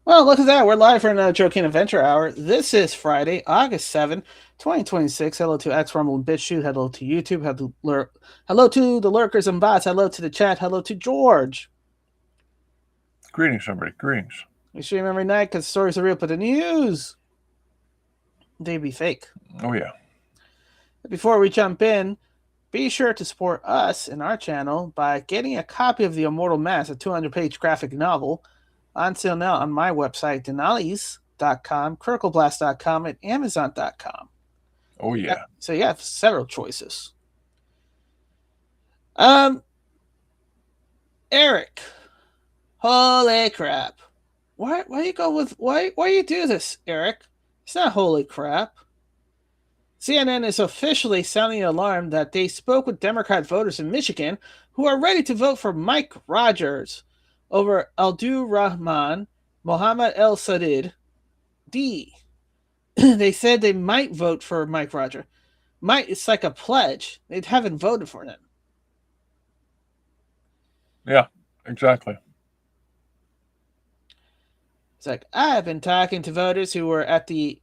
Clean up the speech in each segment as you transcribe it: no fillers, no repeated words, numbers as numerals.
Well, look at that. We're live for another Joking Adventure Hour. This is Friday, August 7, 2026. Hello to X Rumble and BitChute. Hello to YouTube. Hello to the lurkers and bots. Hello to the chat. Hello to George. Greetings, everybody. Greetings. We stream every night because stories are real, but the news, they be fake. Oh, yeah. Before we jump in, be sure to support us and our channel by getting a copy of The Immortal Mass, a 200-page graphic novel, on sale now on my website, Dinales.com, CriticalBlast.com, and Amazon.com. Oh, yeah. So you have several choices. Eric, holy crap! Why you go with why you do this, Eric? It's not holy crap. CNN is officially sounding the alarm that they spoke with Democrat voters in Michigan who are ready to vote for Mike Rogers over Abdul-Rahman Mohammed El Sadid D. They said they might vote for Mike Rogers. It's like a pledge. They haven't voted for him. Yeah, exactly. It's like, I've been talking to voters who were at the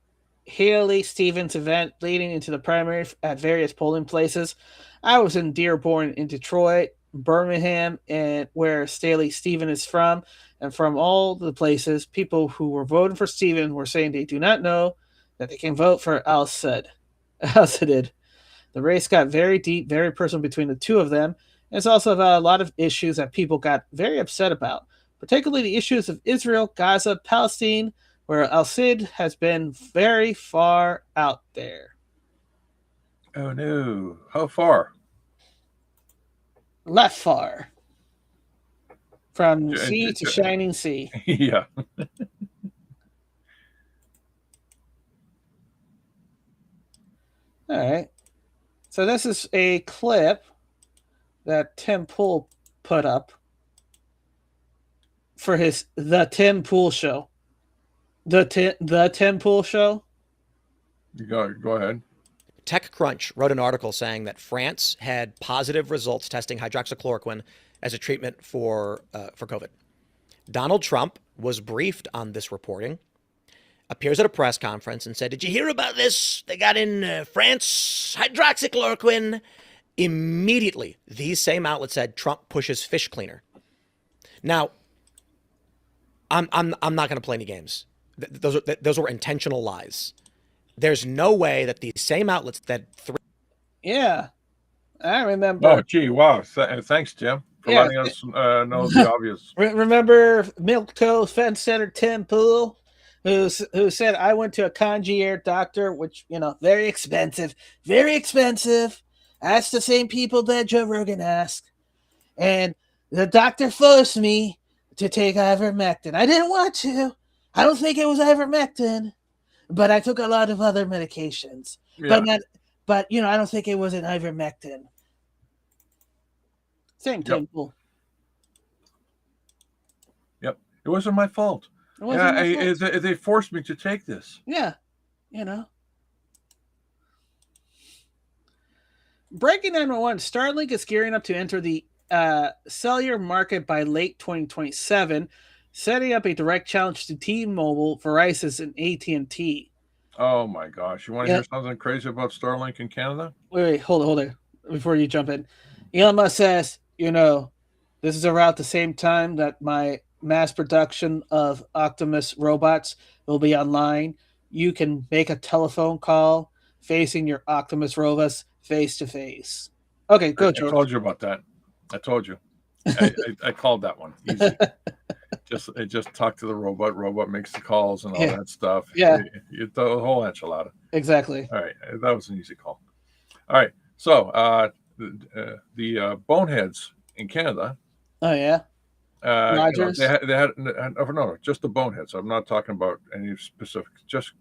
Haley Stevens event leading into the primary at various polling places. I was in Dearborn in Detroit, Birmingham, and where Staley Stevens is from. And from all the places, people who were voting for Stevens were saying they do not know that they can vote for Al-Sadid. The race got very deep, very personal between the two of them. And it's also about a lot of issues that people got very upset about, particularly the issues of Israel, Gaza, Palestine, where Al-Sid has been very far out there. Oh, no. How far? Left far. From sea to shining sea. Yeah. All right. So this is a clip that Tim Pool put up for his The Tim Pool Show. The Tim Pool Show? You go ahead. TechCrunch wrote an article saying that France had positive results testing hydroxychloroquine as a treatment for COVID. Donald Trump was briefed on this reporting, appears at a press conference and said, "Did you hear about this? They got in France hydroxychloroquine." Immediately, these same outlets said Trump pushes fish cleaner. Now, I'm not going to play any games. Those were intentional lies. There's no way that these same outlets that Yeah, I remember. Oh, gee, wow. Thanks, Jim, for letting us know the obvious. Remember Milko Fence Center Tim Pool, who said, I went to a concierge doctor, which, very expensive, very expensive. Asked the same people that Joe Rogan asked. And the doctor forced me to take ivermectin. I didn't want to. I don't think it was ivermectin, but I took a lot of other medications. Yeah. But I don't think it was an ivermectin. Same temple. Yep. It wasn't my fault. They forced me to take this. Yeah. Breaking 911, Starlink is gearing up to enter the cellular market by late 2027, setting up a direct challenge to T-Mobile, Verizon, and AT&T. Oh my gosh! You want to hear something crazy about Starlink in Canada? Wait, hold it before you jump in. Elon Musk says, this is around the same time that my mass production of Optimus robots will be online. You can make a telephone call facing your Optimus robots face to face. Okay, go, George. I told you about that. I told you. I called that one. Easy. just talk to the robot. Robot makes the calls and all that stuff. Yeah, the whole enchilada. Exactly. All right, that was an easy call. All right, so the boneheads in Canada. Oh yeah. Rogers. They had no, just the boneheads. I'm not talking about any specific. Just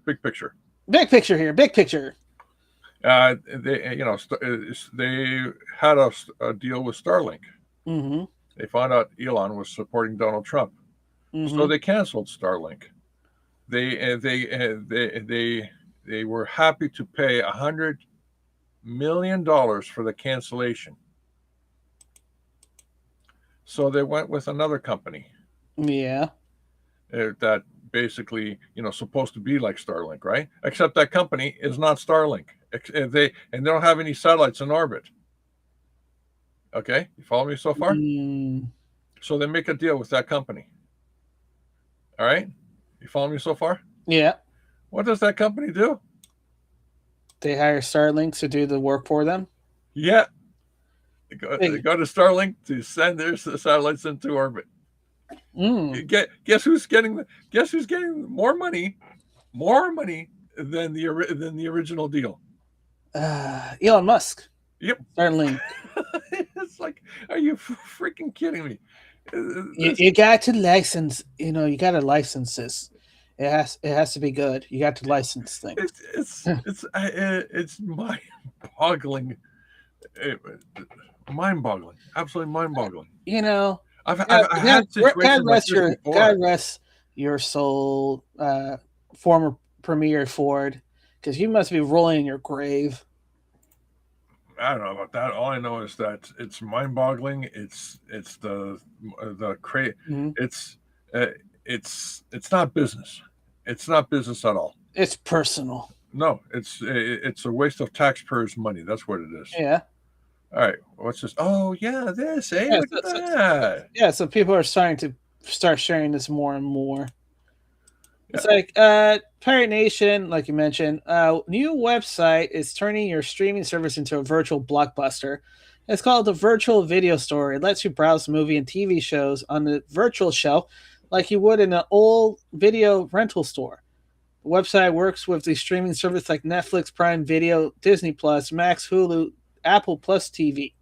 big picture. Big picture here. Big picture. They had a deal with Starlink. Mm-hmm. They found out Elon was supporting Donald Trump, so they canceled Starlink. They were happy to pay $100 million for the cancellation. So they went with another company. Yeah. that basically supposed to be like Starlink, right? Except that company is not Starlink. They don't have any satellites in orbit. Okay, you follow me so far? Mm, So they make a deal with that company. All right, you follow me so far? yeah, What does that company do? they hire Starlink to do the work for them. Yeah, they Hey, go to Starlink to send their satellites into orbit. mm, Guess who's getting more money than the original deal? Elon Musk, Yep. Starlink. It's like, are you freaking kidding me? This You got to license. You got to license this. It has to be good. You got to license things. it's mind-boggling, mind-boggling, absolutely mind-boggling. You know, I've had God situations like rest this God before. rest your soul, former Premier Ford, because you must be rolling in your grave. I don't know about that. All I know is that it's mind-boggling. It's Mhm. it's uh, it's not business. It's not business at all. It's personal. No, it's a waste of taxpayers' money. That's what it is. Yeah. All right, what's this? Oh yeah, this. Hey, Yeah. look at that. Yeah. So people are starting to start sharing this more and more. Yeah. It's like Pirate Nation, like you mentioned, new website is turning your streaming service into a virtual blockbuster. It's called the Virtual Video Store. It lets you browse movie and TV shows on the virtual shelf like you would in an old video rental store. The website works with the streaming service like Netflix, Prime Video, Disney Plus, Max, Hulu, Apple Plus TV,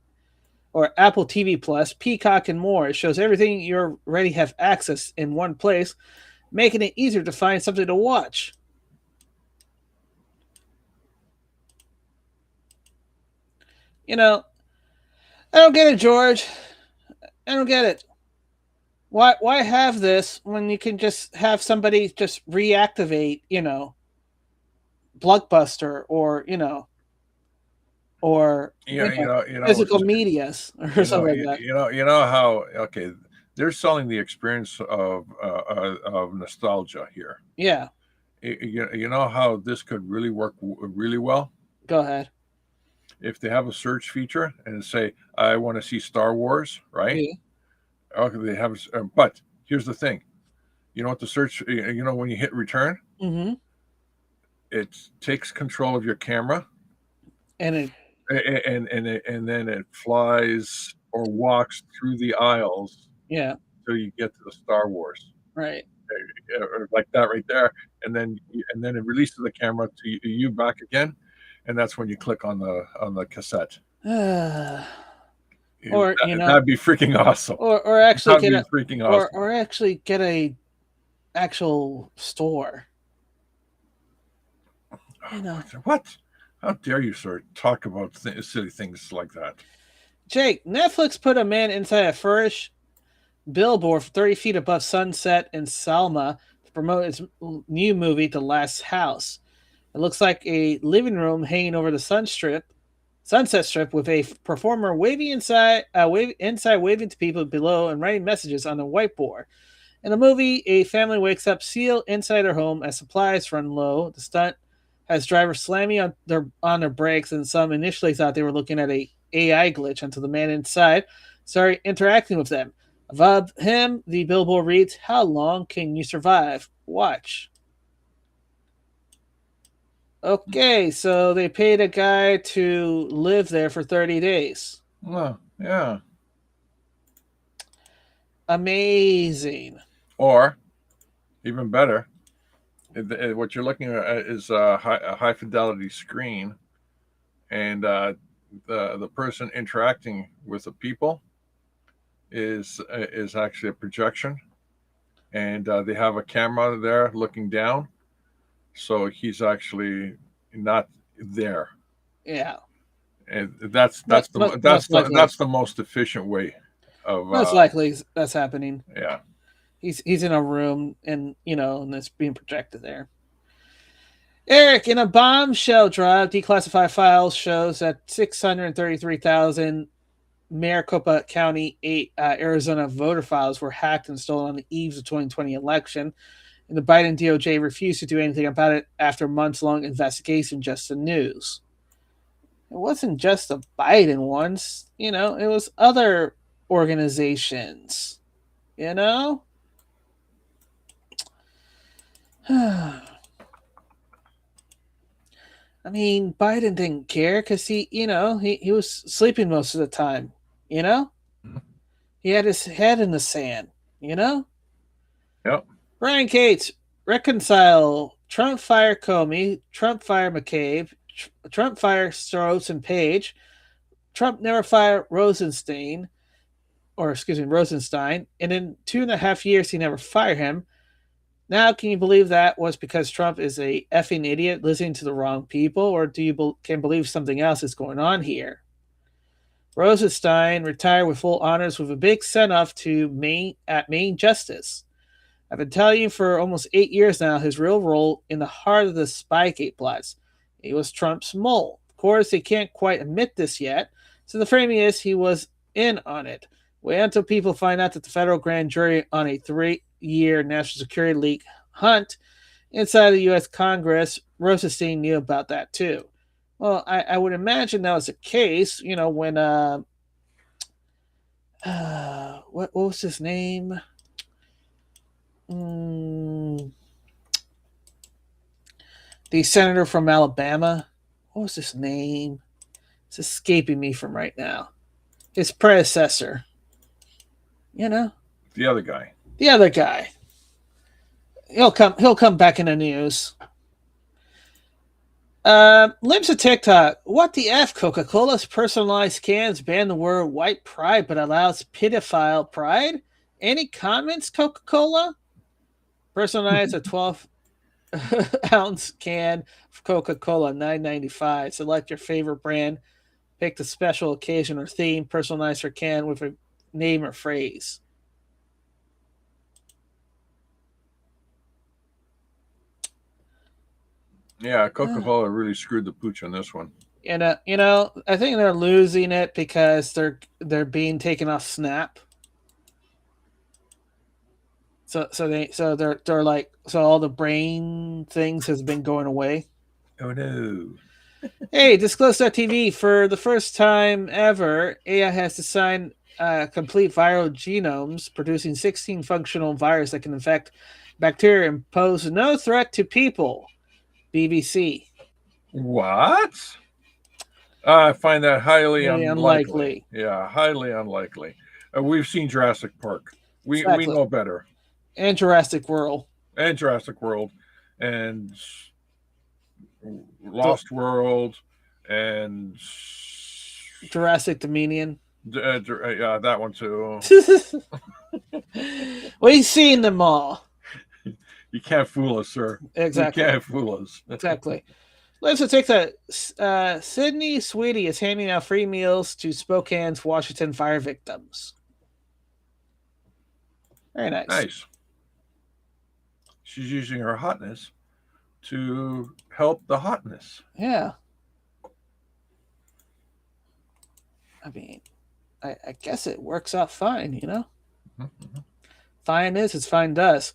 or Apple TV Plus, Peacock, and more. It shows everything you already have access in one place, making it easier to find something to watch. You know, I don't get it, George. I don't get it. Why have this when you can just have somebody just reactivate, Blockbuster or, or physical medias or something like that. how okay they're selling the experience of nostalgia here. Yeah, You know how this could really work really well go ahead. if they have a search feature and say I want to see Star Wars, right? Yeah. Okay, they have, but here's the thing. You know what the search? When you hit return, Mm-hmm. it takes control of your camera, And it, and then it flies or walks through the aisles yeah, till you get to the Star Wars, right. or like that right there, and then it releases the camera to you back again, and that's when you click on the cassette. Or That'd be freaking awesome. or actually That'd get be a freaking awesome. or actually get a actual store. What? How dare you, sir, talk about silly things like that? Jake, Netflix put a man inside a furnish billboard 30 feet above Sunset in Selma to promote its new movie, The Last House. It looks like a living room hanging over the Sunset Strip, with a performer waving waving to people below and writing messages on a whiteboard. In the movie, a family wakes up sealed inside their home as supplies run low. The stunt has drivers slamming on their brakes, and some initially thought they were looking at a AI glitch until the man inside started interacting with them. Above him, the billboard reads, "How long can you survive? Watch." Okay, so they paid a guy to live there for 30 days. Well, yeah. Amazing. Or even better, what you're looking at is a high fidelity screen, and the person interacting with the people is actually a projection, and they have a camera there looking down, so he's actually not there, Yeah. and that's the most efficient way of Most likely that's happening. yeah. He's in a room, and it's being projected there. Eric, in a bombshell drive, declassified files shows that 633,000 Maricopa County, Arizona voter files were hacked and stolen on the eve of the 2020 election, and the Biden DOJ refused to do anything about it after months-long investigation, just the news. It wasn't just the Biden ones, it was other organizations, you know? I mean, Biden didn't care because he was sleeping most of the time, you know? He had his head in the sand, you know? Yep. Brian Cates, reconcile Trump fire Comey, Trump fire McCabe, Trump fire Strauss and Page, Trump never fire Rosenstein, and in 2.5 years he never fired him. Now, can you believe that was because Trump is a effing idiot listening to the wrong people, or do you can believe something else is going on here? Rosenstein retired with full honors with a big send-off to Maine Justice. I've been telling you for almost 8 years now his real role in the heart of the Spygate plots. He was Trump's mole. Of course, he can't quite admit this yet, so the framing is he was in on it. Wait until people find out that the federal grand jury on a 3-year national security leak hunt inside the U.S. Congress, Rosenstein knew about that too. Well, I would imagine that was the case, when what was his name? The senator from Alabama. What was his name? It's escaping me from right now. His predecessor. The other guy. The other guy. He'll come back in the news. Limbs of TikTok. What the F? Coca-Cola's personalized cans ban the word white pride but allows pedophile pride? Any comments, Coca-Cola? Personalize a 12-ounce can of Coca-Cola, $9.95. Select your favorite brand. Pick the special occasion or theme. Personalize your can with a name or phrase. Yeah, Coca-Cola really screwed the pooch on this one. And I think they're losing it because they're being taken off Snap. So they're like, so all the brain things has been going away. Oh no. Hey, Disclose.tv, for the first time ever, AI has designed complete viral genomes, producing 16 functional viruses that can infect bacteria and pose no threat to people. BBC. What? I find that highly Really unlikely. Yeah, highly unlikely. We've seen Jurassic Park. We know better. And Jurassic World. And Lost World and Jurassic Dominion. Yeah, that one too. We've seen them all. You can't fool us, sir. Exactly. You can't fool us. Exactly. Let's take that. Sydney Sweetie is handing out free meals to Spokane's Washington fire victims. Very nice. Nice. She's using her hotness to help the hotness. Yeah. I mean, I guess it works out fine, Mm-hmm. Fine is as fine does.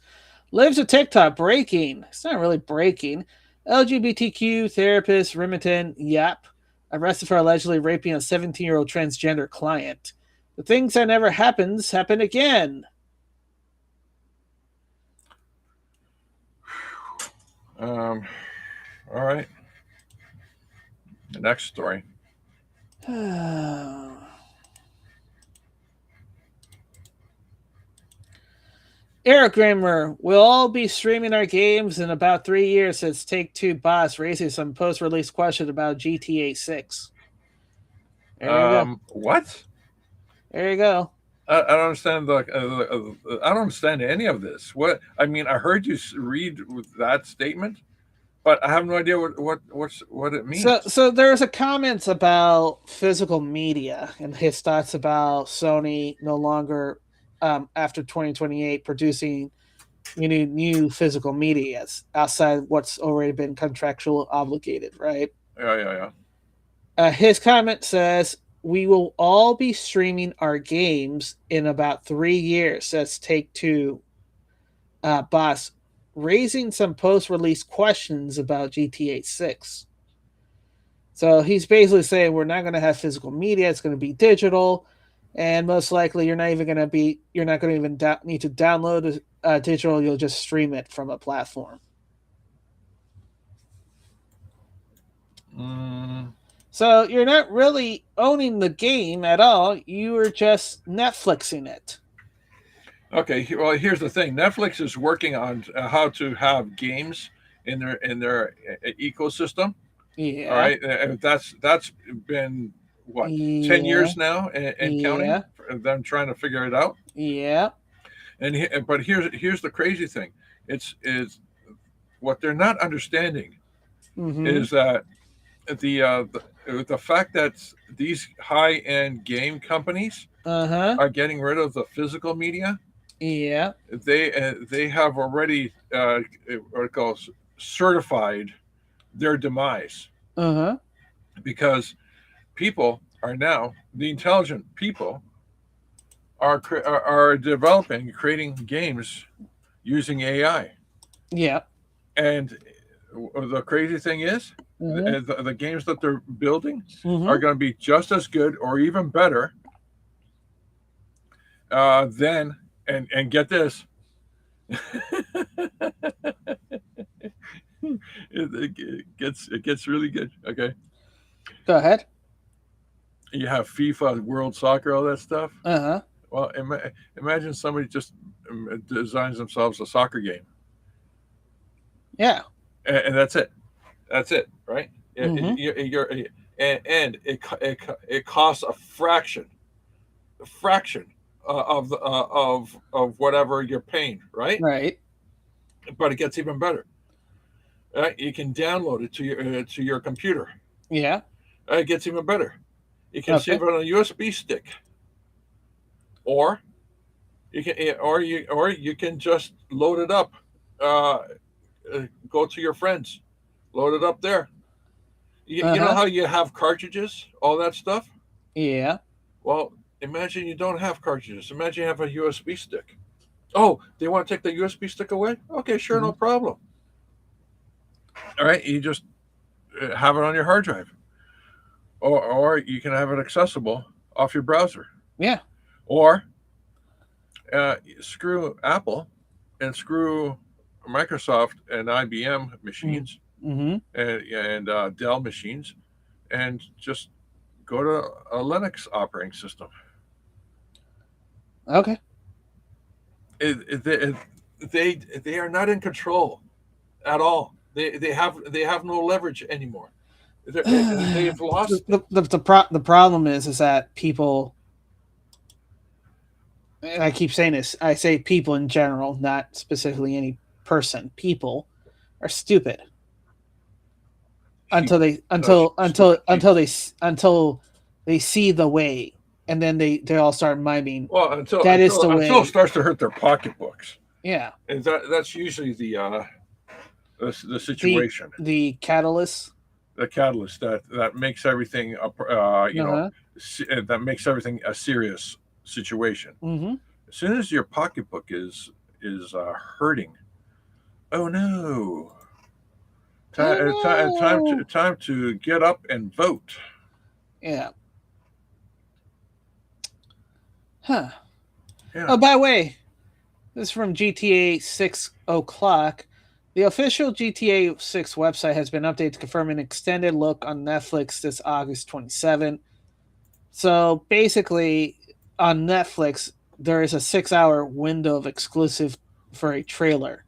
Lives of TikTok breaking. It's not really breaking. LGBTQ therapist Remington Yap arrested for allegedly raping a 17-year-old transgender client. The things that never happens happen again. All right. The next story. Eric Grammer, we'll all be streaming our games in about 3 years, says Take-Two boss, raising some post-release question about GTA 6. There you go. What? There you go. I don't understand I don't understand any of this. What I mean, I heard you read that statement, but I have no idea what it means. So there's a comments about physical media and his thoughts about Sony no longer after 2028 producing new physical media outside what's already been contractual obligated, right? Yeah. His comment says, we will all be streaming our games in about 3 years. That's Take Two boss raising some post-release questions about GTA 6. So he's basically saying we're not going to have physical media; it's going to be digital, and most likely you're not going to even need to download digital. You'll just stream it from a platform. So you're not really owning the game at all. You are just Netflixing it. Okay, well, here's the thing. Netflix is working on how to have games in their ecosystem. Yeah. All right, and that's been what 10 years now and counting. For them trying to figure it out. Yeah. But here's the crazy thing. It's what they're not understanding is that the fact that these high end game companies are getting rid of the physical media. Yeah. They have already what it calls certified their demise. Because people are now the intelligent people are developing, creating games using AI. Yeah. And the crazy thing is, the games that they're building are going to be just as good or even better than, and get this, it gets really good. Okay. Go ahead. You have FIFA, World Soccer, all that stuff. Well, imagine somebody just designs themselves a soccer game. Yeah. And that's it. That's it, right? And it costs a fraction of whatever you're paying, right? Right. But it gets even better. Right? You can download it to your computer. Yeah. It gets even better. You can save it on a USB stick, or you can just load it up. Go to your friends, load it up there. You know how you have cartridges, all that stuff? Yeah. Well, imagine you don't have cartridges. Imagine you have a USB stick. Oh, they want to take the USB stick away? Okay, sure, no problem. All right, you just have it on your hard drive. Or you can have it accessible off your browser. Yeah. Or screw Apple and screw Microsoft and IBM machines and Dell machines, and just go to a Linux operating system. Okay. They are not in control at all. They have no leverage anymore. They've lost. The problem is that people. And I keep saying this. I say people in general, not specifically any person. People are stupid until they see the way, and then they all start miming. Well, until the until way. It starts to hurt their pocketbooks. Yeah, and that's usually the situation. The catalyst. The catalyst that makes everything that makes everything a serious situation. As soon as your pocketbook is hurting, oh no! Time to get up and vote. Yeah. Huh. Yeah. Oh, by the way, this is from GTA 6 o'clock. The official GTA 6 website has been updated to confirm an extended look on Netflix this August 27th. So basically, on Netflix, there is a 6-hour window of exclusive for a trailer,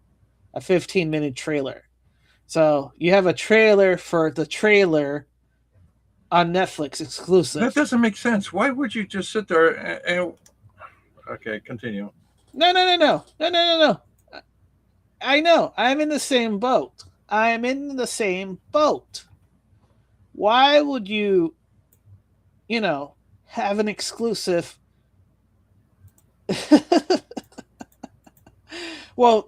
a 15-minute trailer. So you have a trailer for the trailer on Netflix exclusive. That doesn't make sense. Why would you just sit there and okay, continue. No. I know. I'm in the same boat. Why would you, have an exclusive? Well,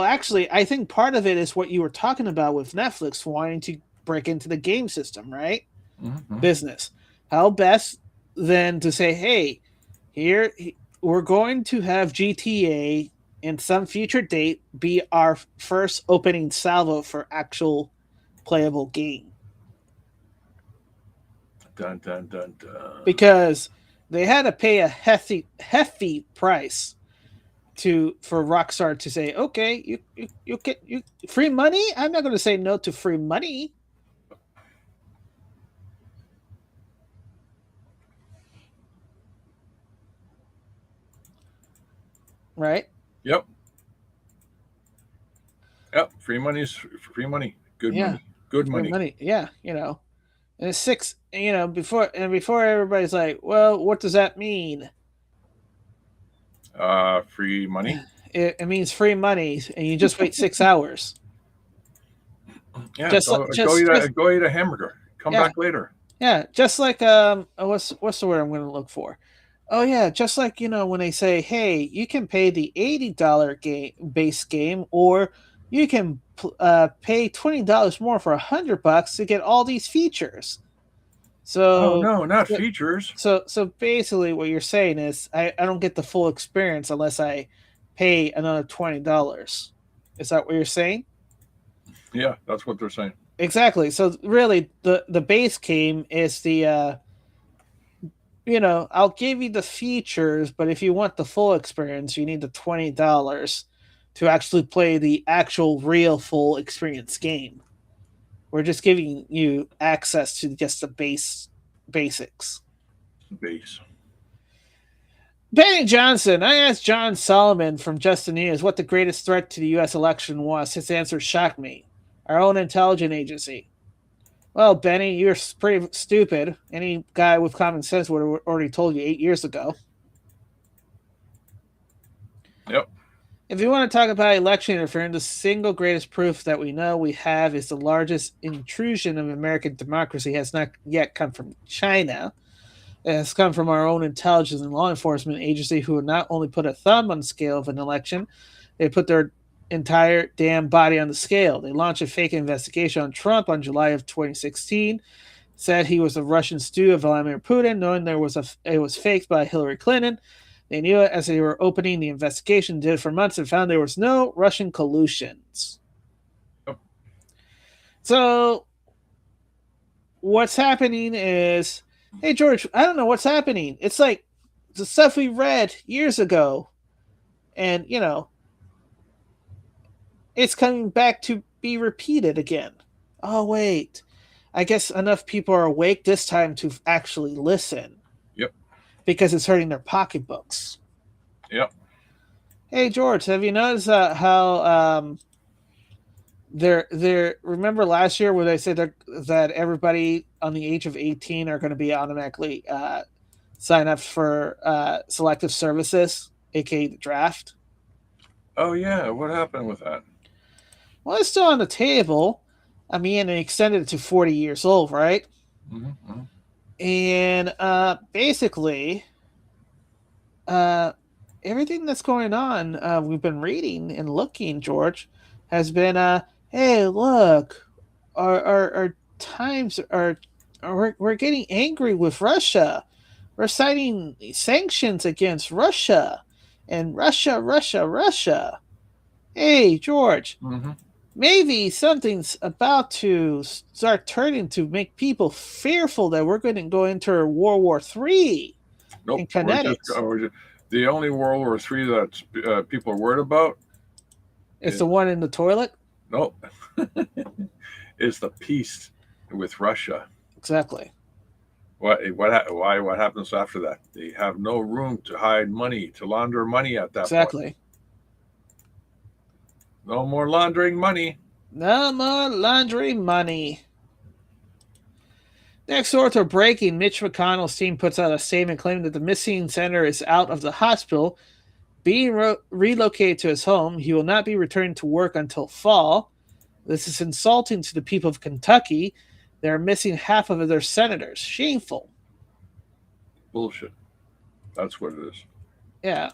actually, I think part of it is what you were talking about with Netflix wanting to break into the game system, right? Business. How best than to say, hey, here we're going to have GTA in some future date be our first opening salvo for actual playable game. Dun dun dun dun. Because they had to pay a hefty price for Rockstar to say, okay, you get free money. I'm not going to say no to free money. Right? Yep. Yep. Free money's free money. Good money. Good free money. Yeah, and it's six. Before everybody's like, well, what does that mean? Free money. It means free money, and you just wait 6 hours. Yeah, go eat a hamburger. Come back later. Yeah, just like what's the word I'm going to look for? Oh yeah, just like when they say, hey, you can pay the $80 base game, or you can pay $20 more for $100 to get all these features. So no, not features. So basically, what you're saying is, I don't get the full experience unless I pay another $20. Is that what you're saying? Yeah, that's what they're saying. Exactly. So really, the base game is the I'll give you the features, but if you want the full experience, you need the $20 to actually play the actual real full experience game. We're just giving you access to just the basics. Base. Benny Johnson, I asked John Solomon from Just the News what the greatest threat to the U.S. election was. His answer shocked me. Our own intelligence agency. Well, Benny, you're pretty stupid. Any guy with common sense would have already told you 8 years ago. Yep. If you want to talk about election interference, the single greatest proof that we know we have is the largest intrusion of American democracy has not yet come from China. It has come from our own intelligence and law enforcement agency, who not only put a thumb on the scale of an election, they put their entire damn body on the scale. They launched a fake investigation on Trump on July of 2016, said he was a Russian stew of Vladimir Putin, knowing it was faked by Hillary Clinton. They knew it as they were opening the investigation, did it for months, and found there was no Russian collusions. Oh. So what's happening is, hey, George, I don't know what's happening. It's like the stuff we read years ago, and, it's coming back to be repeated again. Oh, wait. I guess enough people are awake this time to actually listen. Yep. Because it's hurting their pocketbooks. Yep. Hey, George, have you noticed how remember last year where they said that everybody on the age of 18 are going to be automatically sign up for selective services, aka the draft? Oh, yeah. What happened with that? Well, it's still on the table. I mean, they extended it to 40 years old, right? Mm-hmm. And basically, everything that's going on, we've been reading and looking, George, has been, hey, look, our times we're getting angry with Russia. We're citing sanctions against Russia, and Russia. Hey, George, maybe something's about to start turning to make people fearful that we're going to go into World War III. Nope. In kinetics. The only World War III that people are worried about is the one in the toilet? Nope. Is the peace with Russia. Exactly. What happens after that? They have no room to hide money, to launder money at that point. Exactly. No more laundering money. No more laundering money. Next door to breaking, Mitch McConnell's team puts out a statement claiming that the missing senator is out of the hospital, being relocated to his home. He will not be returning to work until fall. This is insulting to the people of Kentucky. They're missing half of their senators. Shameful. Bullshit. That's what it is. Yeah.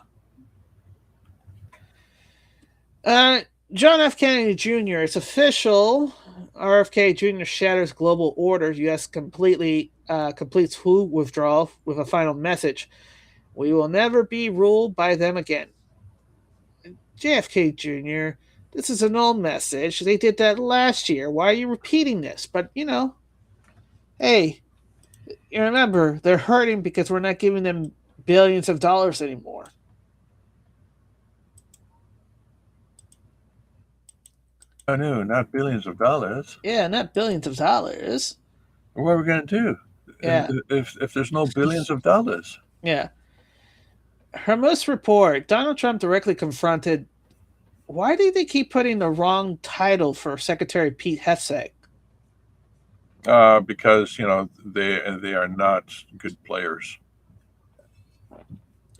John F. Kennedy Jr. It's official. RFK Jr. shatters global order. U.S. completely completes WHO withdrawal with a final message. We will never be ruled by them again. JFK Jr., this is an old message. They did that last year. Why are you repeating this? But, hey, you remember, they're hurting because we're not giving them billions of dollars anymore. Oh, no, not billions of dollars. Yeah, not billions of dollars. What are we going to do Yeah. if there's no billions of dollars? Yeah. Hermos report, Donald Trump directly confronted, why do they keep putting the wrong title for Secretary Pete Hegseth? Because, they are not good players.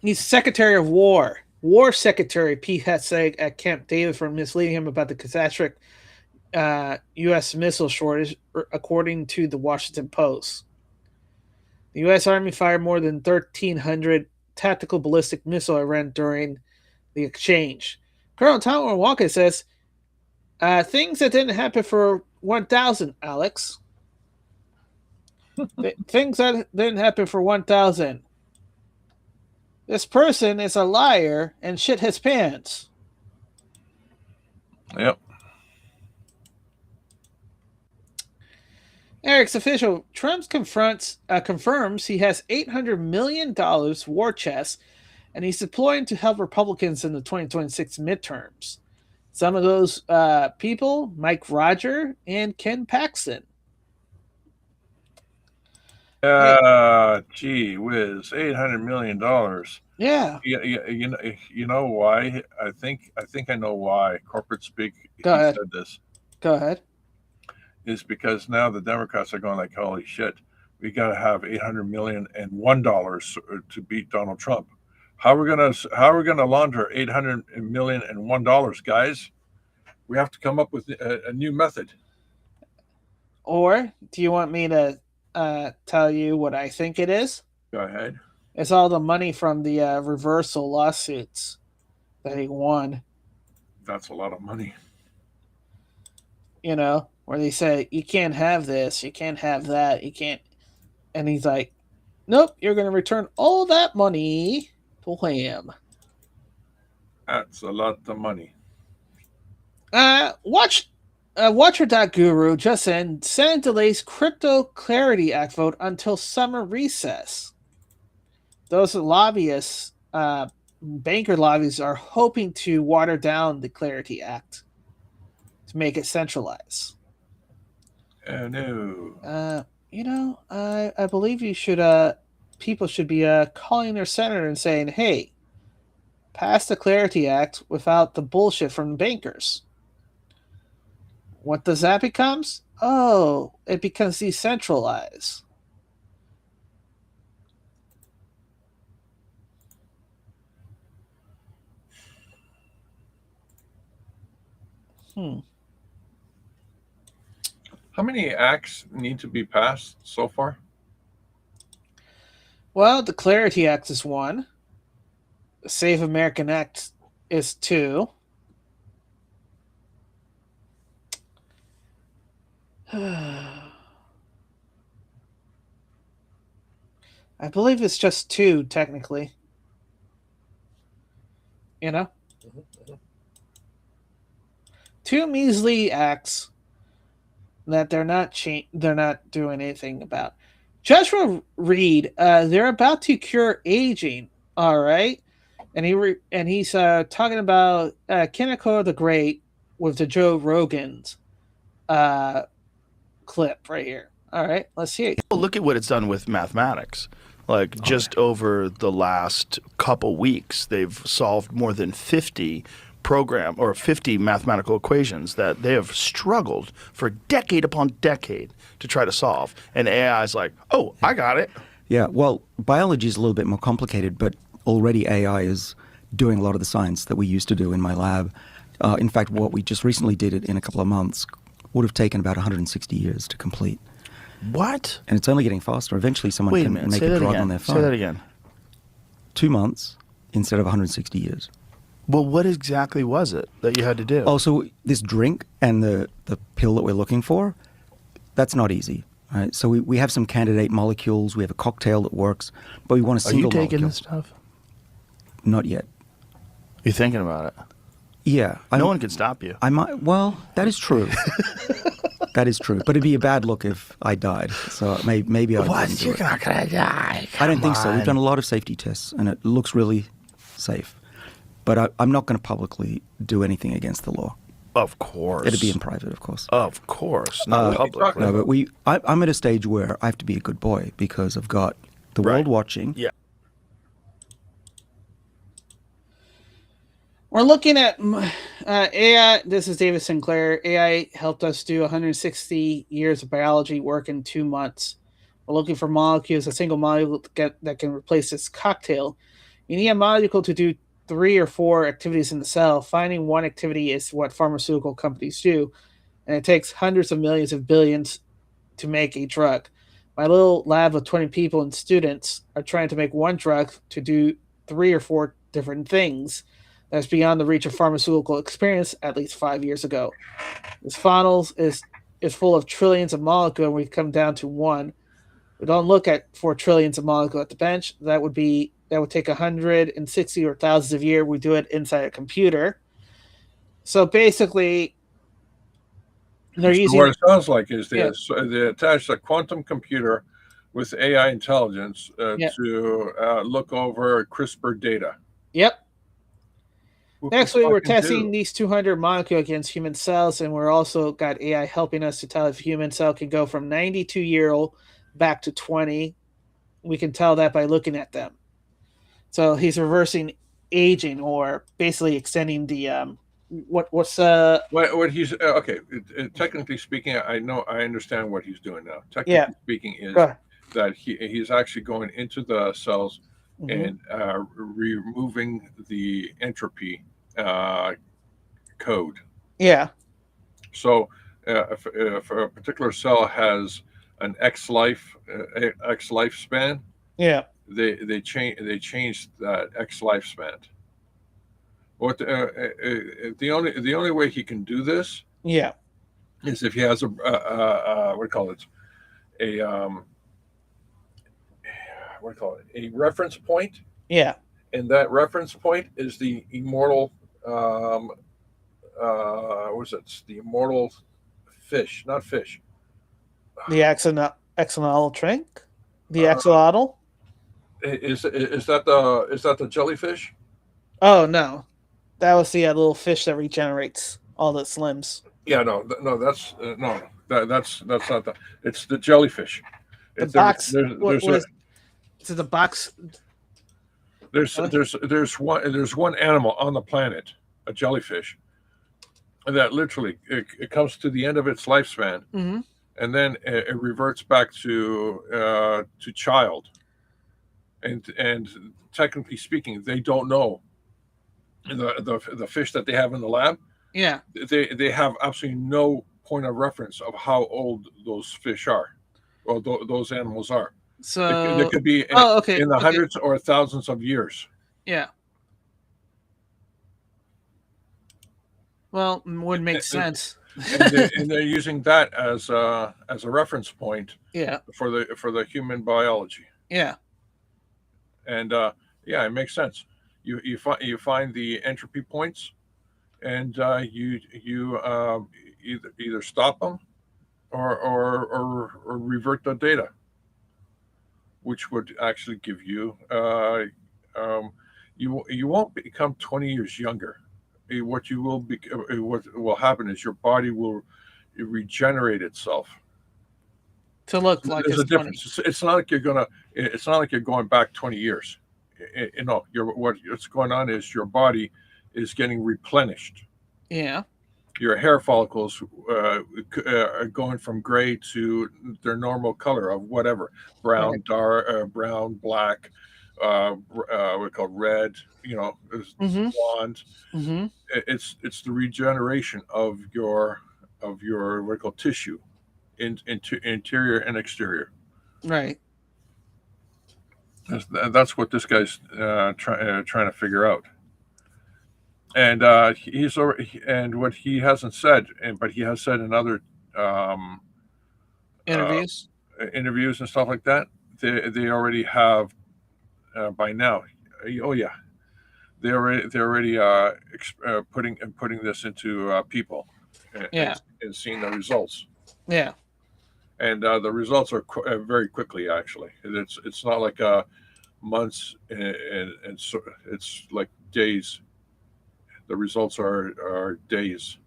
He's Secretary of War. War Secretary Pete Hegseth at Camp David for misleading him about the catastrophic U.S. missile shortage, according to the Washington Post. The U.S. Army fired more than 1,300 tactical ballistic missile Iran during the exchange. Colonel Tom Walker says, things that didn't happen for 1,000, Alex. Things that didn't happen for 1,000. This person is a liar and shit his pants. Yep. Eric's official. Trump confirms he has $800 million war chest, and he's deploying to help Republicans in the 2026 midterms. Some of those people, Mike Roger and Ken Paxton. Gee whiz, $800 million. Yeah. You know why? I think I know why. Corporate speak. Go ahead. Said this. Go ahead. Is because now the Democrats are going like, holy shit, we got to have $800,000,001 to beat Donald Trump. How are we gonna launder $800,000,001, guys? We have to come up with a new method. Or do you want me to tell you what I think it is? Go ahead. It's all the money from the reversal lawsuits that he won. That's a lot of money. Where they say, you can't have this, you can't have that, you can't. And he's like, nope, you're going to return all that money to him. That's a lot of money. Watcher.guru just said Senate delays Crypto Clarity Act vote until summer recess. Those lobbyists, banker lobbies, are hoping to water down the Clarity Act to make it centralized. Oh no. I believe people should be calling their senator and saying, hey, pass the Clarity Act without the bullshit from the bankers. What does that becomes? Oh, it becomes decentralized. How many acts need to be passed so far? Well, the Clarity Act is 1. The Save American Act is 2. I believe it's just 2, technically. Mm-hmm. 2 measly acts that they're not doing anything about. Joshua Reed, they're about to cure aging. All right, and he's talking about Kaneko the Great with the Joe Rogan's clip right here. All right, let's see it. Well, look at what it's done with mathematics. Like just over the last couple weeks, they've solved more than 50 mathematical equations that they have struggled for decade upon decade to try to solve. And AI is like, oh, I got it. Yeah, well, biology is a little bit more complicated, but already AI is doing a lot of the science that we used to do in my lab. In fact, what we just recently did it in a couple of months would have taken about 160 years to complete. What? And it's only getting faster. Eventually someone can make a drug on their phone. Say that again. 2 months instead of 160 years. Well, what exactly was it that you had to do? Oh, so this drink and the pill that we're looking for, that's not easy. Right? So we have some candidate molecules. We have a cocktail that works, but we want a Are you single taking molecule. this stuff? Not yet. You're thinking about it. Yeah. No one can stop you. I might. Well, that is true. That is true. But it'd be a bad look if I died. So maybe I wouldn't do You're it. not gonna die. I don't think so. We've Come done a on. lot of safety tests, and it looks really safe. But I'm not going to publicly do anything against the law. Of course. It'd be in private, of course. Of course, not public. No, but I'm at a stage where I have to be a good boy because I've got the world watching. Yeah. We're looking at AI. This is David Sinclair. AI helped us do 160 years of biology work in 2 months. We're looking for molecules, a single molecule that can replace this cocktail. You need a molecule to do 3 or 4 activities in the cell. Finding one activity is what pharmaceutical companies do, and it takes hundreds of millions of billions to make a drug. My little lab of 20 people and students are trying to make one drug to do 3 or 4 different things. That's beyond the reach of pharmaceutical experience at least 5 years ago. This funnel is full of trillions of molecules, and we come down to one. We don't look at 4 trillions of molecules at the bench. That would take 160 or thousands of years. We do it inside a computer. So basically, they're using. What it sounds like is they attach a quantum computer with AI intelligence to look over CRISPR data. Yep. Next week, we're testing these 200 molecules against human cells, and we're also got AI helping us to tell if a human cell can go from 92-year-old back to 20. We can tell that by looking at them. So he's reversing aging, or basically extending the what he's okay. Technically speaking, I understand what he's doing now. Technically speaking, is that he's actually going into the cells and removing the entropy code. Yeah. So if a particular cell has an X lifespan, they change that X lifespan. What the only way he can do this is if he has a what do you call it, a reference point. Yeah. And that reference point is the immortal what is it? The immortal fish, not fish. The axonal trink? The axolotl? Is that the jellyfish? Oh no. That was the little fish that regenerates all its limbs. Yeah, that's not that. It's the jellyfish. The box. Is it the box? There's one animal on the planet, a jellyfish, that literally it comes to the end of its lifespan, and then it reverts back to child. And technically speaking, they don't know the fish that they have in the lab. Yeah, they have absolutely no point of reference of how old those fish are, or those animals are. So they could be in the hundreds or thousands of years. Yeah. Well, would make sense. and they're using that as a reference point. Yeah. For the human biology. Yeah. And it makes sense. You find the entropy points, and you either stop them or revert the data, which would actually give you you won't become 20 years younger. What will happen is your body will regenerate itself to look like there's a difference. It's not like you're going back 20 years. What's going on is your body is getting replenished. Yeah. Your hair follicles are going from gray to their normal color of whatever, brown, dark, brown, black, what we call red. Blonde. Mm-hmm. It's the regeneration of your what we call tissue, into interior and exterior. Right. That's what this guy's trying to figure out. And and what he hasn't said, but he has said in other interviews, interviews and stuff like that, they already have by now. Oh yeah, they already putting this into people Yeah. and seeing the results. Yeah. And the results are very quickly. Actually, it's not like months and so it's like days. The results are days.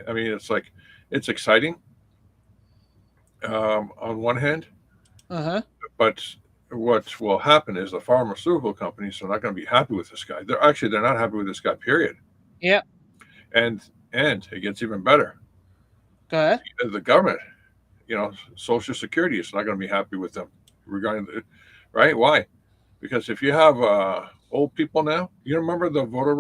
I mean, it's like it's exciting on one hand, Uh huh. but what will happen is the pharmaceutical companies are not going to be happy with this guy. They're not happy with this guy. Period. Yeah. And it gets even better. Go ahead. The government, Social Security is not going to be happy with them regarding right. Why? Because if you have old people now, you remember the voter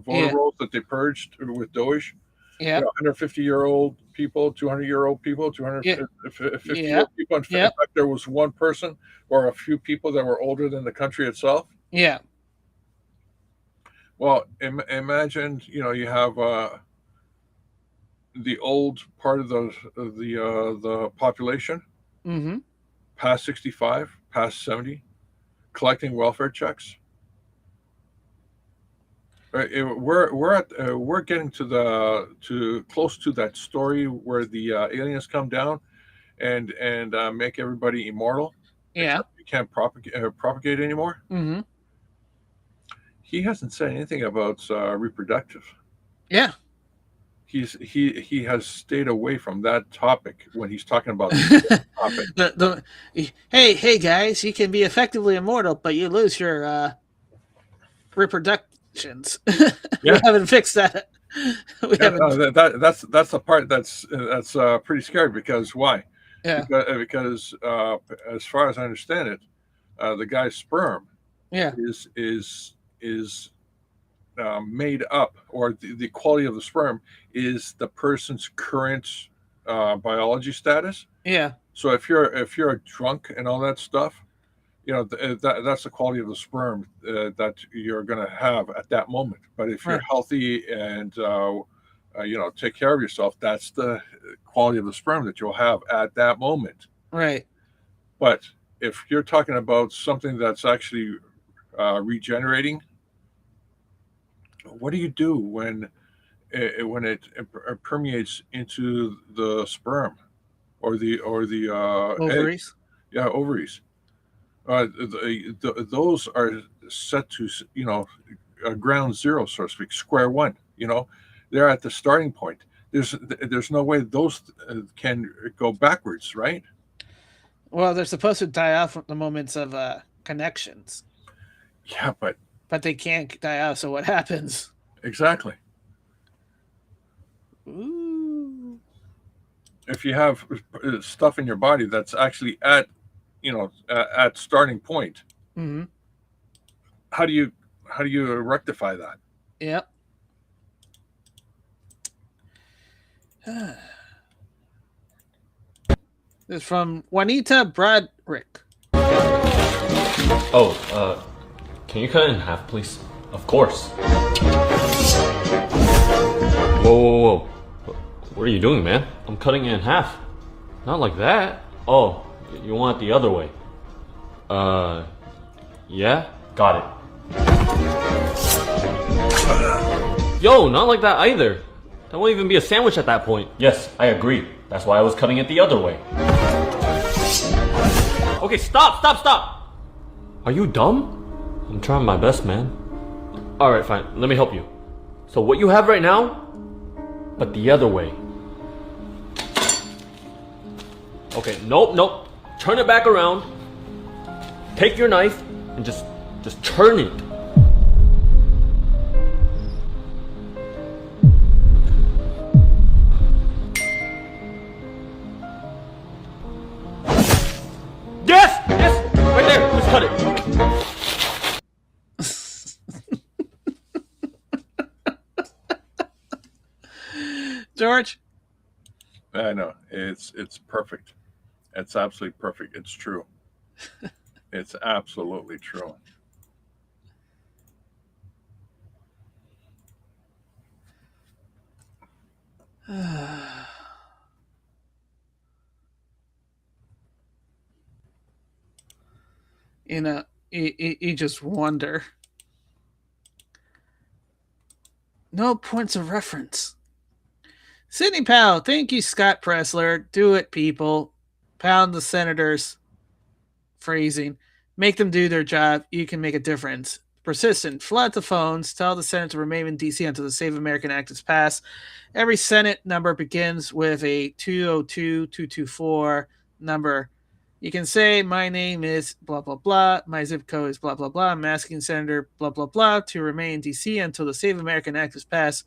Yeah. rolls that they purged with Doge. Yeah. 150-year-old people, 200-year-old people, Yeah. 250-year-old Yeah. people. In Yeah. fact, there was one person or a few people that were older than the country itself. Yeah. Well, imagine you have the old part of the population, Mm-hmm. past 65, past 70, collecting welfare checks. We're getting to close to that story where the aliens come down and make everybody immortal, Yeah. except you can't propagate anymore. Mm-hmm. He hasn't said anything about reproductive. Yeah. He has stayed away from that topic when he's talking about the topic. Hey guys, you can be effectively immortal, but you lose your reproductions. We Yeah, haven't fixed that. We yeah, haven't. no, that's the part that's pretty scary because why? Yeah. Because as far as I understand it, the guy's sperm Yeah. is made up, or the quality of the sperm is the person's current biology status. Yeah. So if you're a drunk and all that stuff, that's the quality of the sperm that you're going to have at that moment. But if you're Right. healthy and take care of yourself, that's the quality of the sperm that you'll have at that moment. Right. But if you're talking about something that's actually regenerating, what do you do when it permeates into the sperm or the egg? Ovaries. Yeah, ovaries. Those are set to ground zero, so to speak, square one. They're at the starting point. There's no way those can go backwards, right? Well, they're supposed to die off at the moments of connections, Yeah, but but they can't die off. So what happens? exactly. Ooh. If you have stuff in your body that's actually at starting point, Mm-hmm. how do you rectify that? Yep. It's from Juanita Broderick. Oh, can you cut it in half, please? Of course. Whoa, whoa, whoa. What are you doing, man? I'm cutting it in half. Not like that. Oh, you want it the other way. Yeah? Got it. Yo, not like that either. That won't even be a sandwich at that point. Yes, I agree. That's why I was cutting it the other way. Okay, stop! Are you dumb? I'm trying my best, man. Alright, fine. Let me help you. So what you have right now, but the other way. Okay, nope. Turn it back around. Take your knife and just turn it. Yes! Right there, let's cut it. George? I know it's perfect. It's absolutely perfect. It's true. It's absolutely true. You just wonder. No points of reference. Sidney Powell, thank you, Scott Pressler. Do it, people. Pound the senators. Phrasing. Make them do their job. You can make a difference. Persistent. Flood the phones. Tell the Senate to remain in D.C. until the Save American Act is passed. Every Senate number begins with a 202-224 number. You can say, my name is blah, blah, blah. My zip code is blah, blah, blah. I'm asking Senator blah, blah, blah to remain in D.C. until the Save American Act is passed.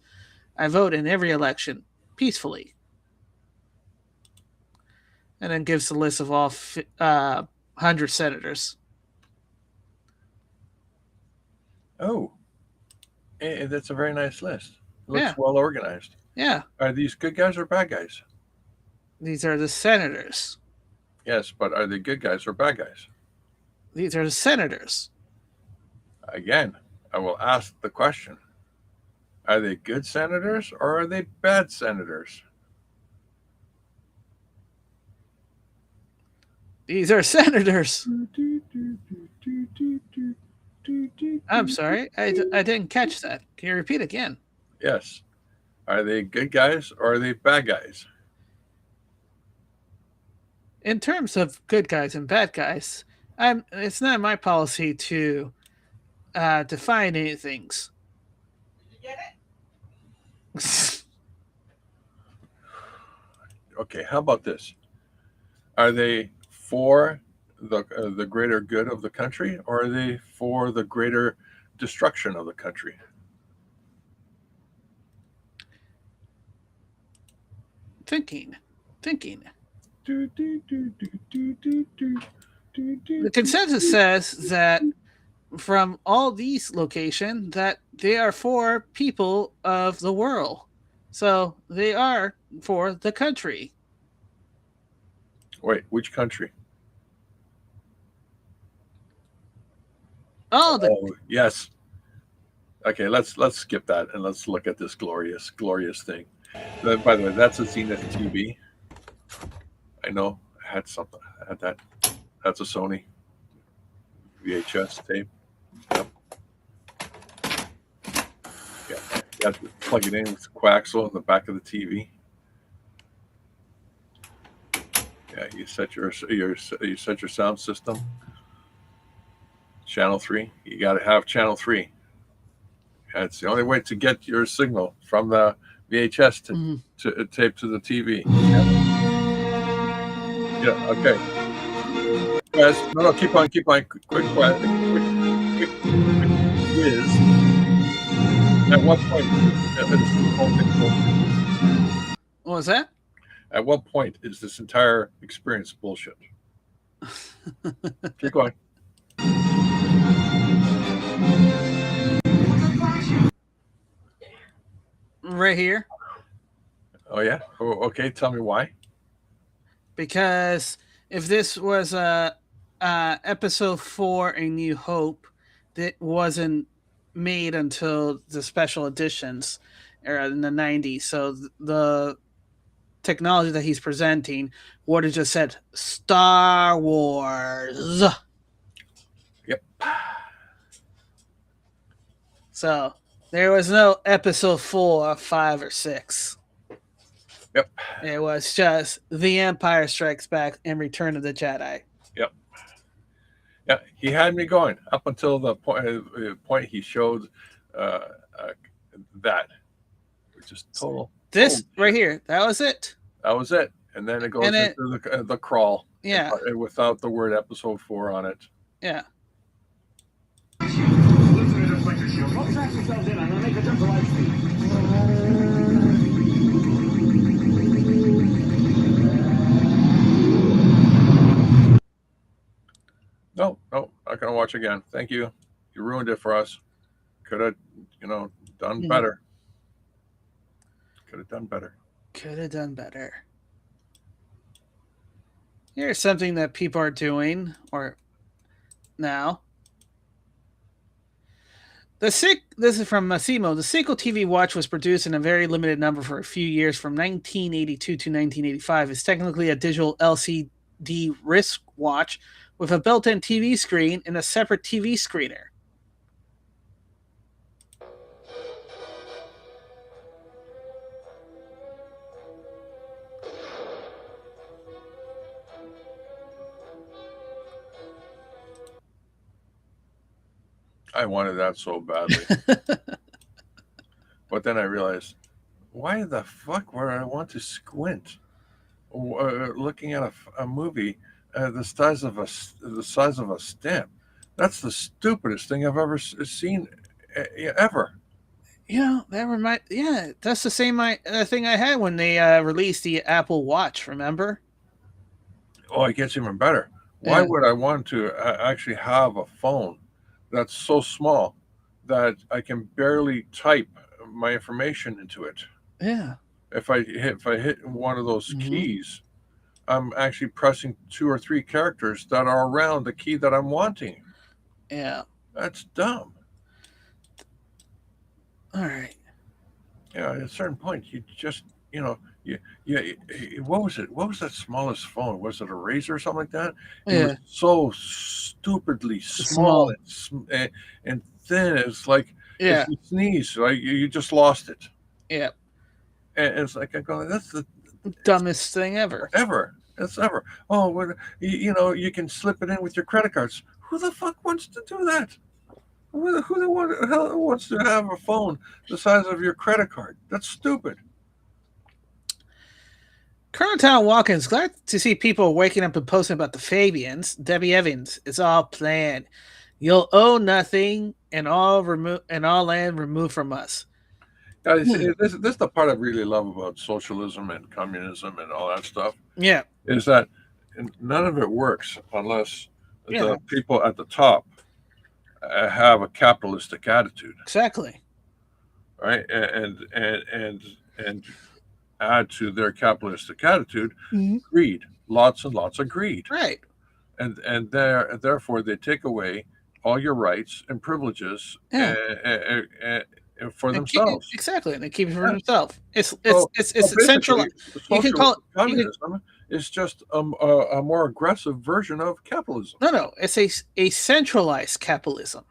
I vote in every election peacefully. And then gives the list of all 100 senators. Oh, that's a very nice list. It looks well organized. Yeah. Are these good guys or bad guys? These are the senators. Yes, but are they good guys or bad guys? These are the senators. Again, I will ask the question. Are they good senators or are they bad senators? These are senators. I'm sorry. I didn't catch that. Can you repeat again? Yes. Are they good guys or are they bad guys? In terms of good guys and bad guys, it's not my policy to define any things. Did you get it? Okay, how about this? Are they for the greater good of the country, or are they for the greater destruction of the country? Thinking. The consensus says that from all these locations that they are for people of the world. So they are for the country. Wait, which country? Oh, yes. Okay, let's skip that and let's look at this glorious thing. By the way, that's a Zenith TV. I know I had something. I had that. That's a Sony VHS tape. Yep. Yeah, you have to plug it in with coaxial in the back of the TV. Yeah, you set your sound system. Channel 3. You got to have channel 3. That's the only way to get your signal from the VHS to tape to the TV. Yeah. Okay. Guys, no, keep on. Quick quiz. At what point? What was that? At what point is this entire experience bullshit? Keep going. Right here. Oh yeah. Oh, okay. Tell me why. Because if this was episode 4, A New Hope, that wasn't made until the special editions era in the 90s. So the technology that he's presenting would have just said Star Wars. Yep. So there was no episode 4, 5, or 6. Yep. It was just The Empire Strikes Back and Return of the Jedi. Yep. Yeah, he had me going up until the point he showed that, which is total. This right here, that was it. That was it, and then it goes into the crawl. Yeah. Without the word episode 4 on it. Yeah. No, not gonna watch again. Thank you. You ruined it for us. Could have, done better. Could have done better. Here's something that people are doing now. This is from Massimo. The sequel TV Watch was produced in a very limited number for a few years from 1982 to 1985. It's technically a digital LCD wristwatch with a built-in TV screen and a separate TV screener. I wanted that so badly. But then I realized, why the fuck would I want to squint looking at a movie the size of a stamp? That's the stupidest thing I've ever seen ever. That's the same thing I had when they released the Apple Watch. Remember? Oh, it gets even better. Why would I want to actually have a phone that's so small that I can barely type my information into it? Yeah. If I hit one of those keys, I'm actually pressing 2 or 3 characters that are around the key that I'm wanting. Yeah. That's dumb. All right. At a certain point, you just, what was it? What was that smallest phone? Was it a Razor or something like that? It was so stupidly small and thin. It's like if you sneeze, like you just lost it. Yeah. And it's like I'm going, that's the dumbest thing ever. It's ever. Oh, well, you can slip it in with your credit cards. Who the fuck wants to do that? Who the hell wants to have a phone the size of your credit card? That's stupid. Colonel Town Watkins, glad to see people waking up and posting about the Fabians. Debbie Evans, it's all planned. You'll owe nothing and all land removed from us. Guys, this is the part I really love about socialism and communism and all that stuff. Yeah. Is that none of it works unless the people at the top have a capitalistic attitude. Exactly. Right? And add to their capitalistic attitude greed. Lots and lots of greed. Right. And therefore they take away all your rights and privileges for themselves. Exactly, and they keep it for themselves. It's central. You can call it communism. It's just a more aggressive version of capitalism. No, it's a centralized capitalism.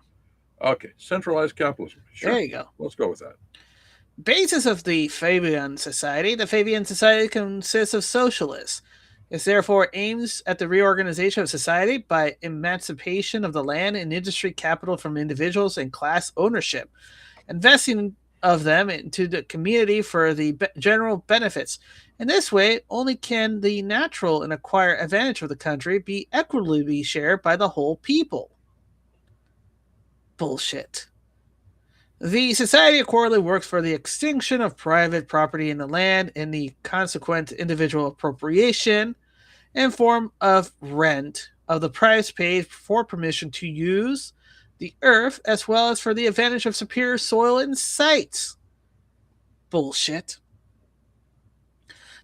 Okay, centralized capitalism. Sure. There you go. Let's go with that. Basis of the Fabian Society. The Fabian Society consists of socialists. It therefore aims at the reorganization of society by emancipation of the land and industry capital from individuals and class ownership, investing of them into the community for the general benefits. In this way, only can the natural and acquired advantage of the country be equitably shared by the whole people. Bullshit. The society accordingly works for the extinction of private property in the land and the consequent individual appropriation in form of rent of the price paid for permission to use the earth, as well as for the advantage of superior soil and sites. Bullshit.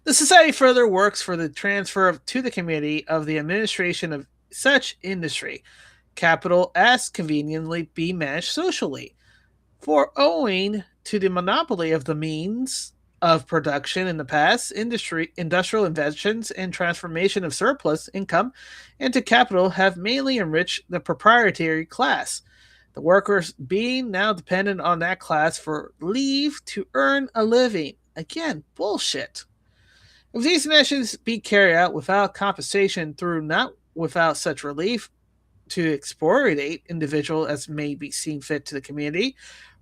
The society further works for the transfer to the community of the administration of such industry, capital as conveniently be managed socially. For owing to the monopoly of the means of production in the past, industrial inventions and transformation of surplus income into capital have mainly enriched the proprietary class, the workers being now dependent on that class for leave to earn a living. Again, bullshit. If these measures be carried out without compensation through not without such relief to exploitate individual as may be seen fit to the community,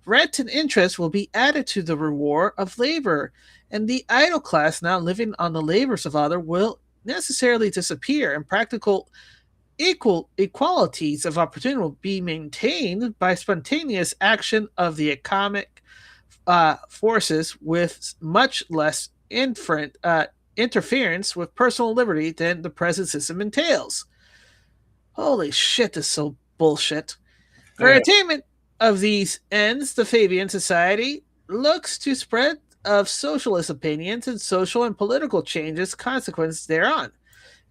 rent and interest will be added to the reward of labor, and the idle class now living on the labors of others will necessarily disappear, and practical equalities of opportunity will be maintained by spontaneous action of the economic forces with much less interference with personal liberty than the present system entails. Holy shit, this is so bullshit. For attainment of these ends, the Fabian Society looks to spread of socialist opinions and social and political changes consequence thereon.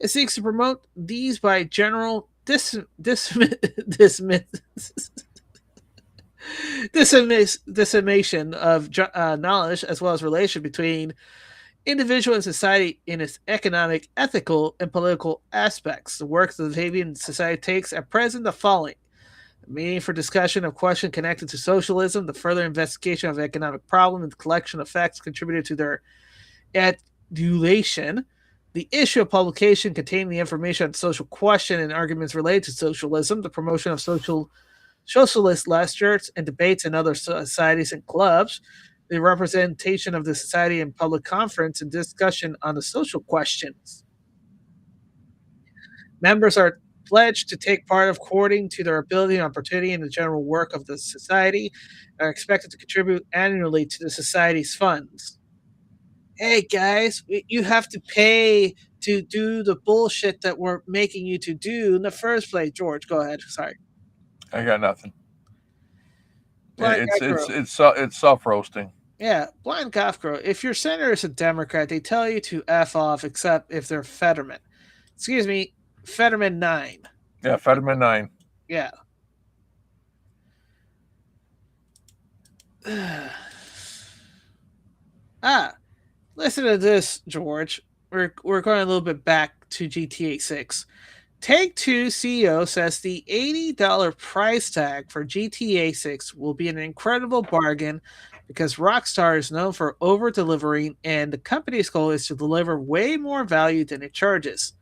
It seeks to promote these by general dissemination of knowledge, as well as relation between individual and society in its economic, ethical, and political aspects. The work the Fabian Society takes at present the following: a meeting for discussion of questions connected to socialism, the further investigation of economic problems, and the collection of facts contributed to their adulation, the issue of publication containing the information on social question and arguments related to socialism, the promotion of socialist lectures and debates in other societies and clubs, the representation of the society in public conference and discussion on the social questions. Members are pledged to take part according to their ability and opportunity in the general work of the society and are expected to contribute annually to the society's funds. Hey guys, you have to pay to do the bullshit that we're making you to do in the first place. George, go ahead. Sorry. I got nothing. Blind It's self roasting. Yeah, Blind Gothgirl. If your senator is a Democrat, they tell you to F off except if they're Fetterman. Excuse me, Fetterman 9. Yeah, Fetterman 9. Yeah. Listen to this, George. We're going a little bit back to GTA 6. Take-Two CEO says the $80 price tag for GTA 6 will be an incredible bargain because Rockstar is known for over-delivering and the company's goal is to deliver way more value than it charges.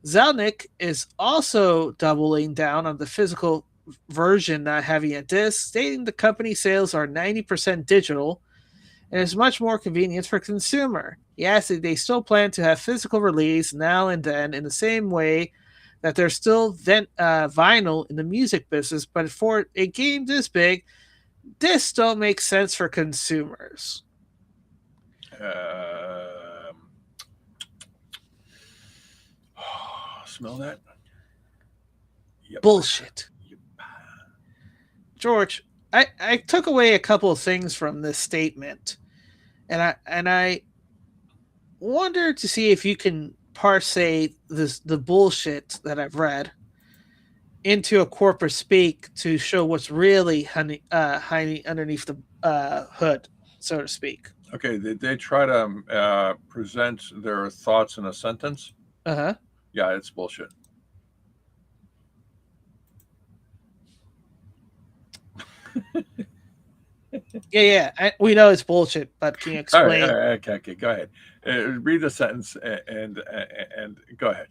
Zelnick is also doubling down on the physical version not having a disc, stating the company sales are 90% digital and is much more convenient for consumer. Yes, they still plan to have physical release now and then in the same way that there's still vinyl in the music business, but for a game this big, this don't make sense for consumers. Smell that? Yep. Bullshit. Yep. George, I took away a couple of things from this statement, and I wonder to see if you can parse the bullshit that I've read into a corporate speak to show what's really hiding underneath the hood, so to speak. Okay, they try to present their thoughts in a sentence. Uh-huh. Yeah, it's bullshit. Yeah. We know it's bullshit, but can you explain? All right, okay, go ahead. Read the sentence and go ahead.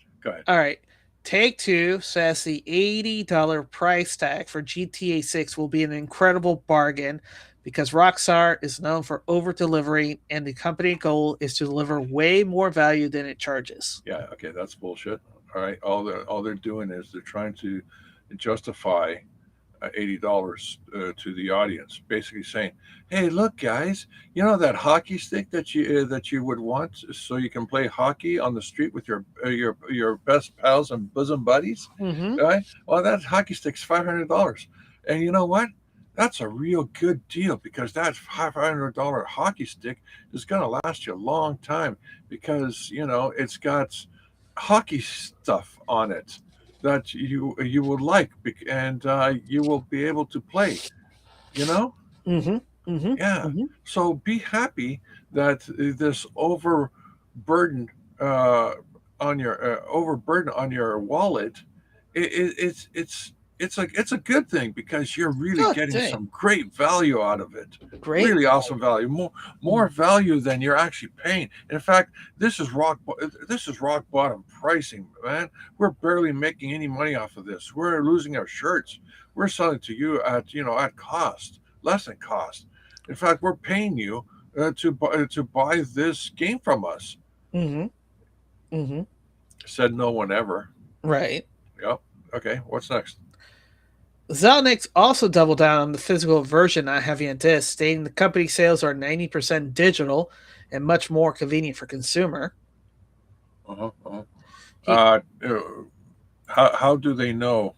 All right. Take-Two says the $80 price tag for GTA 6 will be an incredible bargain because Rockstar is known for over-delivering and the company goal is to deliver way more value than it charges. Yeah, okay, that's bullshit. All right, all they're doing is they're trying to justify $80 to the audience, basically saying, "Hey, look, guys, you know that hockey stick that you would want so you can play hockey on the street with your best pals and bosom buddies, right? Well, that hockey stick's $500, and you know what? That's a real good deal because that $500 hockey stick is going to last you a long time because it's got hockey stuff on it that you would like, and you will be able to play, Yeah. So be happy that this overburden on your wallet, it's a good thing because you're really getting some great value out of it. Really awesome value, more value than you're actually paying. In fact, this is rock bottom pricing, man. We're barely making any money off of this. We're losing our shirts. We're selling to you at cost, less than cost. In fact, we're paying you to buy this game from us. Said no one ever. Right. Yep. Okay. What's next? Zelnick also doubled down on the physical version not having a disc, stating the company sales are 90% digital and much more convenient for consumer. How do they know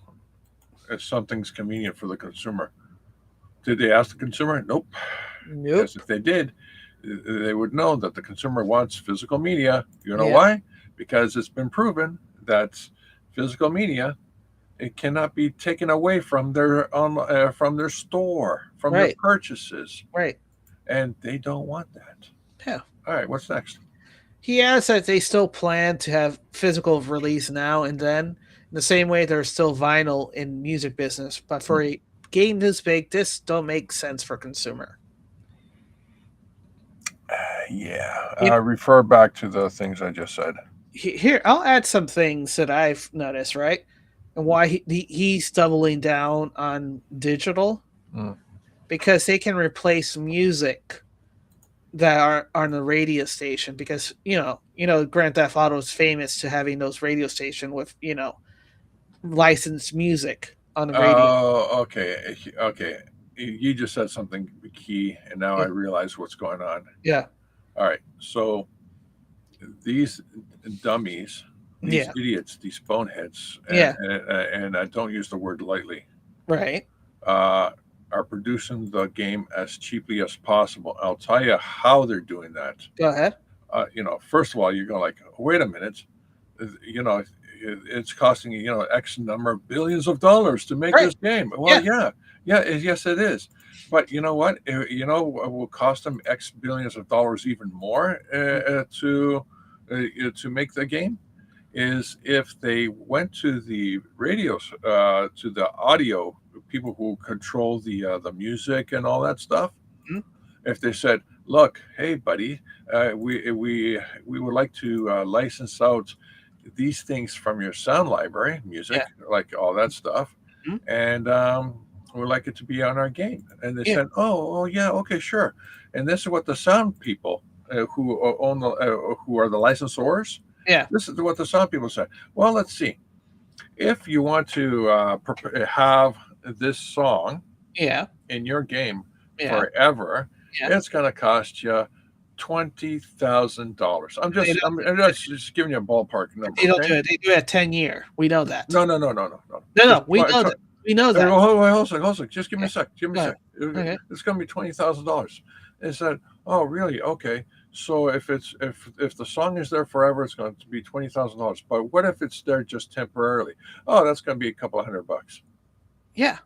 if something's convenient for the consumer? Did they ask the consumer? Nope. Because if they did, they would know that the consumer wants physical media. You know why? Because it's been proven that physical media, it cannot be taken away from their store, from their purchases. Right. And they don't want that. Yeah. All right, what's next? He adds that they still plan to have physical release now and then, in the same way there's still vinyl in music business, but for a game this big, this don't make sense for consumer. Yeah, You know, refer back to the things I just said. here, I'll add some things that I've noticed, right? And why he's doubling down on digital, Mm. because they can replace music that are on the radio station, because Grand Theft Auto is famous to having those radio station with licensed music on the radio. Oh, okay, okay. You just said something key, and now I Yeah. realize what's going on. Yeah. All right, so these dummies, these Yeah. idiots, these boneheads, Yeah. and I don't use the word lightly, Right. uh, are producing the game as cheaply as possible. I'll tell you how they're doing that. Go ahead. First of all, you're going like, wait a minute, it's costing X number of billions of dollars to make Right. this game. Well, Yeah. yes, it is. But you know what? It will cost them X billions of dollars even more to make the game. Is if they went to the radios, to the audio people who control the music and all that stuff. Mhm. If they said, "Look, hey, buddy, we would like to license out these things from your sound library, music, like all that stuff, Mhm. and we'd like it to be on our game." And they Yeah. said, "Oh, yeah, okay, sure." And this is what the sound people who own who are the licensors. Yeah. This is what the sound people say. Well, let's see. If you want to have this song Yeah. in your game Yeah. forever, Yeah. it's going to cost you $20,000. I'm They just don't- I'm just giving you a ballpark number. They don't Okay? do it. They do it at 10-year. We know that. No. No. Just We know that. We know that. Hold on a sec. Just give me a sec. Give me a Go sec. Okay. It's going to be $20,000. They said, "Oh, really? Okay. So if the song is there forever, it's going to be $20,000. But what if it's there just temporarily? Oh, that's going to be a couple of $100." Yeah.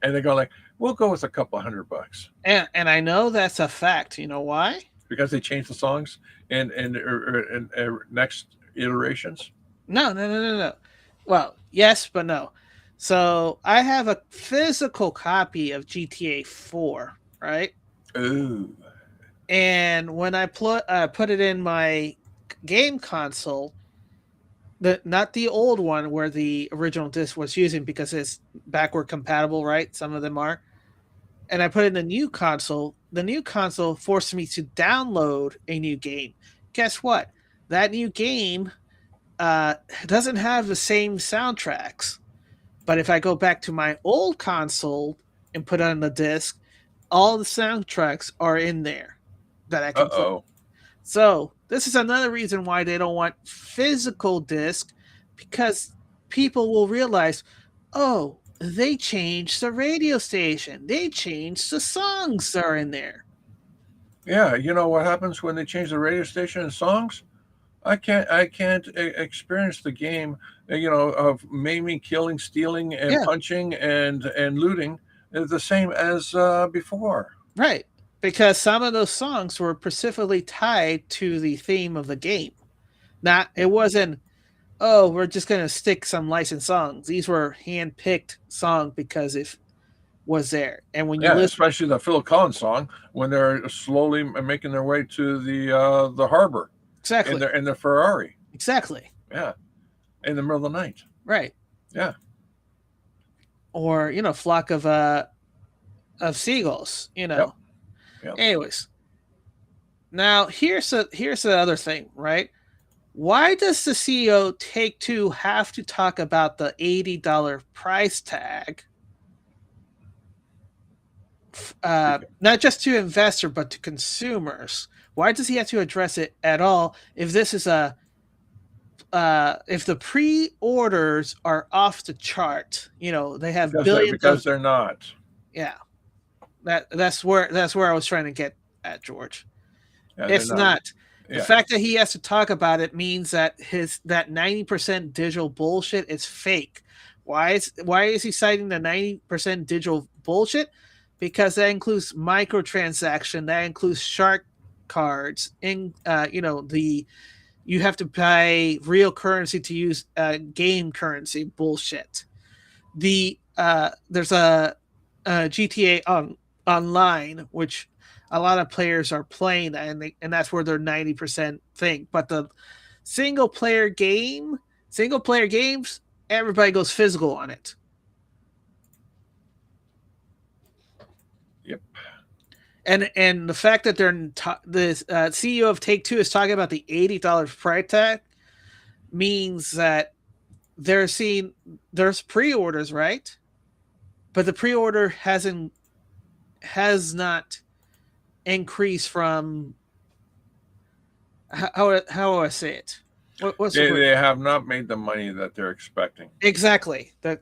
And they go like, "We'll go with a couple of $100 And I know that's a fact. You know why? because they changed the songs in next iterations." No. Well, yes, but no. So I have a physical copy of GTA 4, right? Ooh. And when I put it in my game console, not the old one where the original disc was using, because it's backward compatible, right? Some of them are. And I put in the new console. The new console forced me to download a new game. Guess what? That new game doesn't have the same soundtracks. But if I go back to my old console and put on the disc, all the soundtracks are in there that I can play. Uh-oh. So this is another reason why they don't want physical disc, because people will realize, oh, they changed the radio station. They changed the songs that are in there. Yeah, you know what happens when they change the radio station and songs? I can't experience the game, of maiming, killing, stealing, and Yeah. punching and looting the same as before. Right. Because some of those songs were specifically tied to the theme of the game. It wasn't, oh, we're just going to stick some licensed songs. These were hand-picked songs because it was there. And when you listen, especially the Phil Collins song when they're slowly making their way to the harbor exactly, in their Ferrari. Exactly. Yeah, in the middle of the night. Right. Yeah. Or flock of seagulls. Yep. Anyways, now here's the other thing, right? Why does the CEO Take-Two have to talk about the $80 price tag? Not just to investor, but to consumers. Why does he have to address it at all if this is if the pre-orders are off the chart? They have billions because they're not. Yeah. That's where I was trying to get at, George. Yeah, it's not. Yeah. The fact that he has to talk about it means that that 90% digital bullshit is fake. Why is he citing the 90% digital bullshit? Because that includes microtransaction, that includes shark cards, in you have to buy real currency to use game currency bullshit. There's a GTA online, which a lot of players are playing, and that's where they're 90% thing. But the single player games, everybody goes physical on it. Yep. And the fact that the CEO of Take-Two is talking about the $80 price tag means that there's pre-orders, right? But the pre-order has not increased from how do I say it? They have not made the money that they're expecting. Exactly. They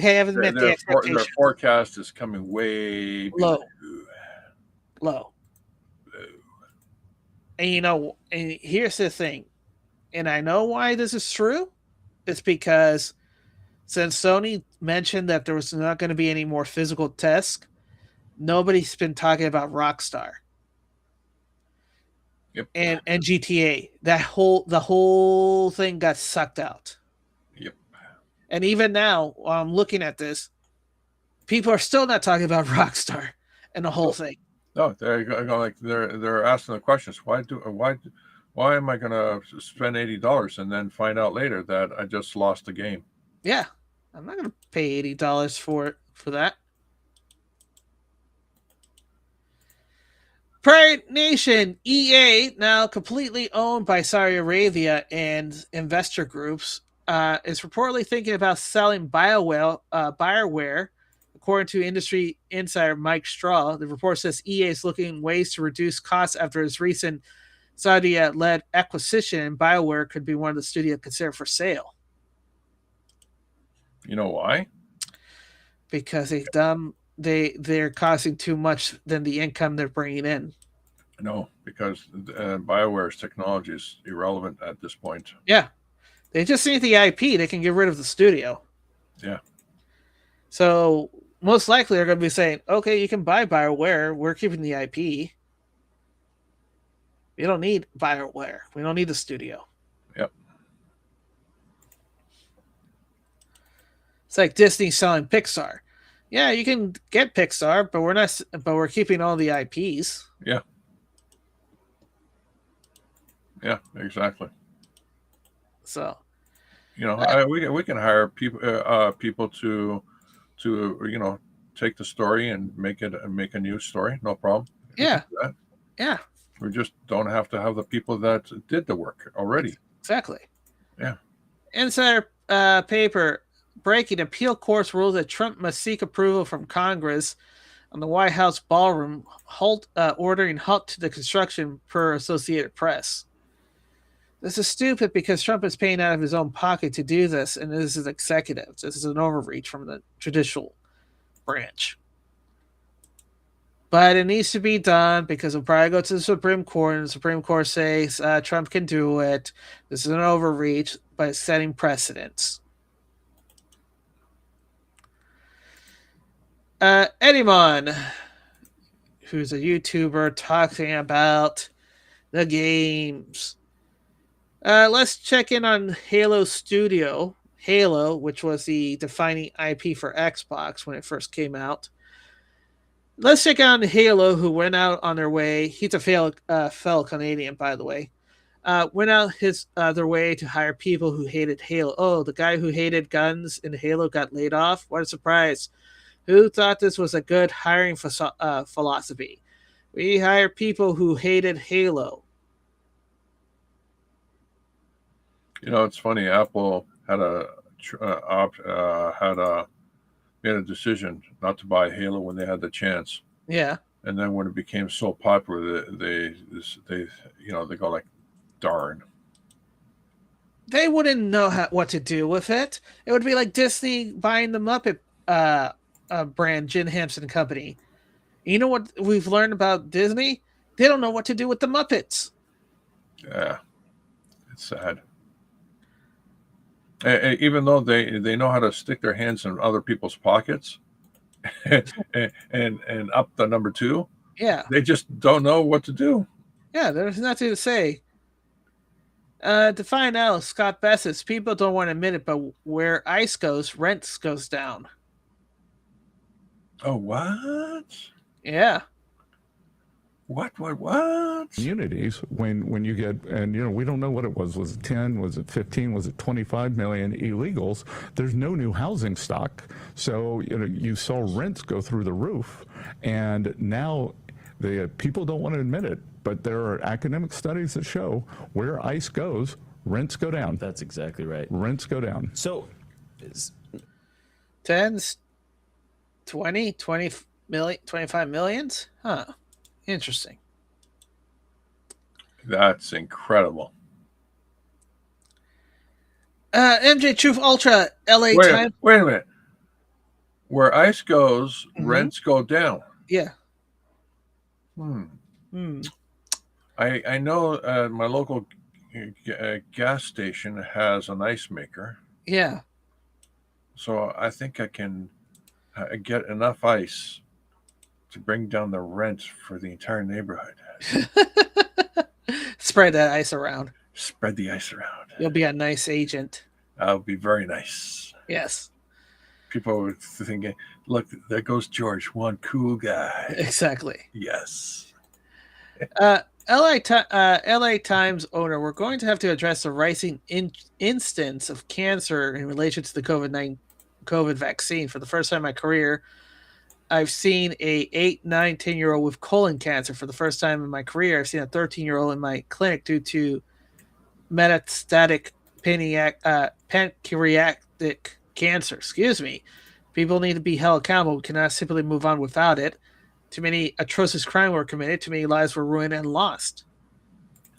haven't met the expectation. Their forecast is coming way low. And and here's the thing, and I know why this is true. It's because since Sony mentioned that there was not going to be any more physical tests, nobody's been talking about Rockstar. Yep. And GTA. The whole thing got sucked out. Yep. And even now, while I'm looking at this, people are still not talking about Rockstar and the whole thing. No, they're asking the questions. Why am I going to spend $80 and then find out later that I just lost the game? Yeah, I'm not going to pay $80 for that. Pirate Nation, EA, now completely owned by Saudi Arabia and investor groups, is reportedly thinking about selling Bioware. According to industry insider Mike Straw, the report says EA is looking ways to reduce costs after its recent Saudi-led acquisition, and Bioware could be one of the studios considered for sale. You know why? Because they're costing too much than the income they're bringing in. No, because BioWare's technology is irrelevant at this point. Yeah. They just need the IP. They can get rid of the studio. Yeah. So most likely they're going to be saying, okay, you can buy BioWare. We're keeping the IP. We don't need BioWare. We don't need the studio. Yep. It's like Disney selling Pixar. Yeah, you can get Pixar, but we're keeping all the IPs. Yeah. Yeah, exactly. So, we can hire people to take the story and make a new story. No problem. Yeah. Yeah. We just don't have to have the people that did the work already. Exactly. Yeah. Insider paper breaking appeal courts rules that Trump must seek approval from Congress on the White House ballroom ordering halt to the construction per Associated Press. This is stupid because Trump is paying out of his own pocket to do this, and this is executive. This is an overreach from the judicial branch. But it needs to be done because it'll probably go to the Supreme Court, and the Supreme Court says Trump can do it. This is an overreach by setting precedents. Edimon, who's a YouTuber talking about the games. Let's check in on Halo Studio. Halo, which was the defining IP for Xbox when it first came out. Let's check out Halo, who went out on their way. He's a fellow Canadian, by the way. Went out their way to hire people who hated Halo. Oh, the guy who hated guns in Halo got laid off? What a surprise. Who thought this was a good hiring philosophy? We hire people who hated Halo. It's funny. Apple had made a decision not to buy Halo when they had the chance. Yeah. And then when it became so popular, they go like, darn. They wouldn't know what to do with it. It would be like Disney buying the Muppet brand, Jim Henson Company. You know what we've learned about Disney? They don't know what to do with the Muppets. Yeah, it's sad. Even though they know how to stick their hands in other people's pockets and up the number two, yeah, they just don't know what to do. Yeah, there's nothing to say. Define L, Scott Bessis. People don't want to admit it, but where ice goes, rent goes down. Oh, what? Yeah. What? Communities when you get, and we don't know what it was it 10, was it 15, was it 25 million illegals? There's no new housing stock, so you saw rents go through the roof, and now the people don't want to admit it, but there are academic studies that show where ICE goes, rents go down. That's exactly right. Rents go down. So 10s, 20 million, 25 millions? Huh. Interesting. That's incredible. MJ Truth Ultra, LA Times. Wait a minute. Where ice goes, rents go down. Yeah. I know my local gas station has an ice maker. Yeah. So I think I can get enough ice to bring down the rent for the entire neighborhood. Spread that ice around. Spread the ice around. You'll be a nice agent. I'll be very nice. Yes. People were thinking, look, there goes George, one cool guy. Exactly. Yes. LA Times owner, we're going to have to address the rising instance of cancer in relation to the COVID vaccine. For the first time in my career, I've seen a 8, 9, 10-year-old with colon cancer. For the first time in my career, I've seen a 13-year-old in my clinic due to metastatic pancreatic cancer. Excuse me. People need to be held accountable. We cannot simply move on without it. Too many atrocious crimes were committed. Too many lives were ruined and lost.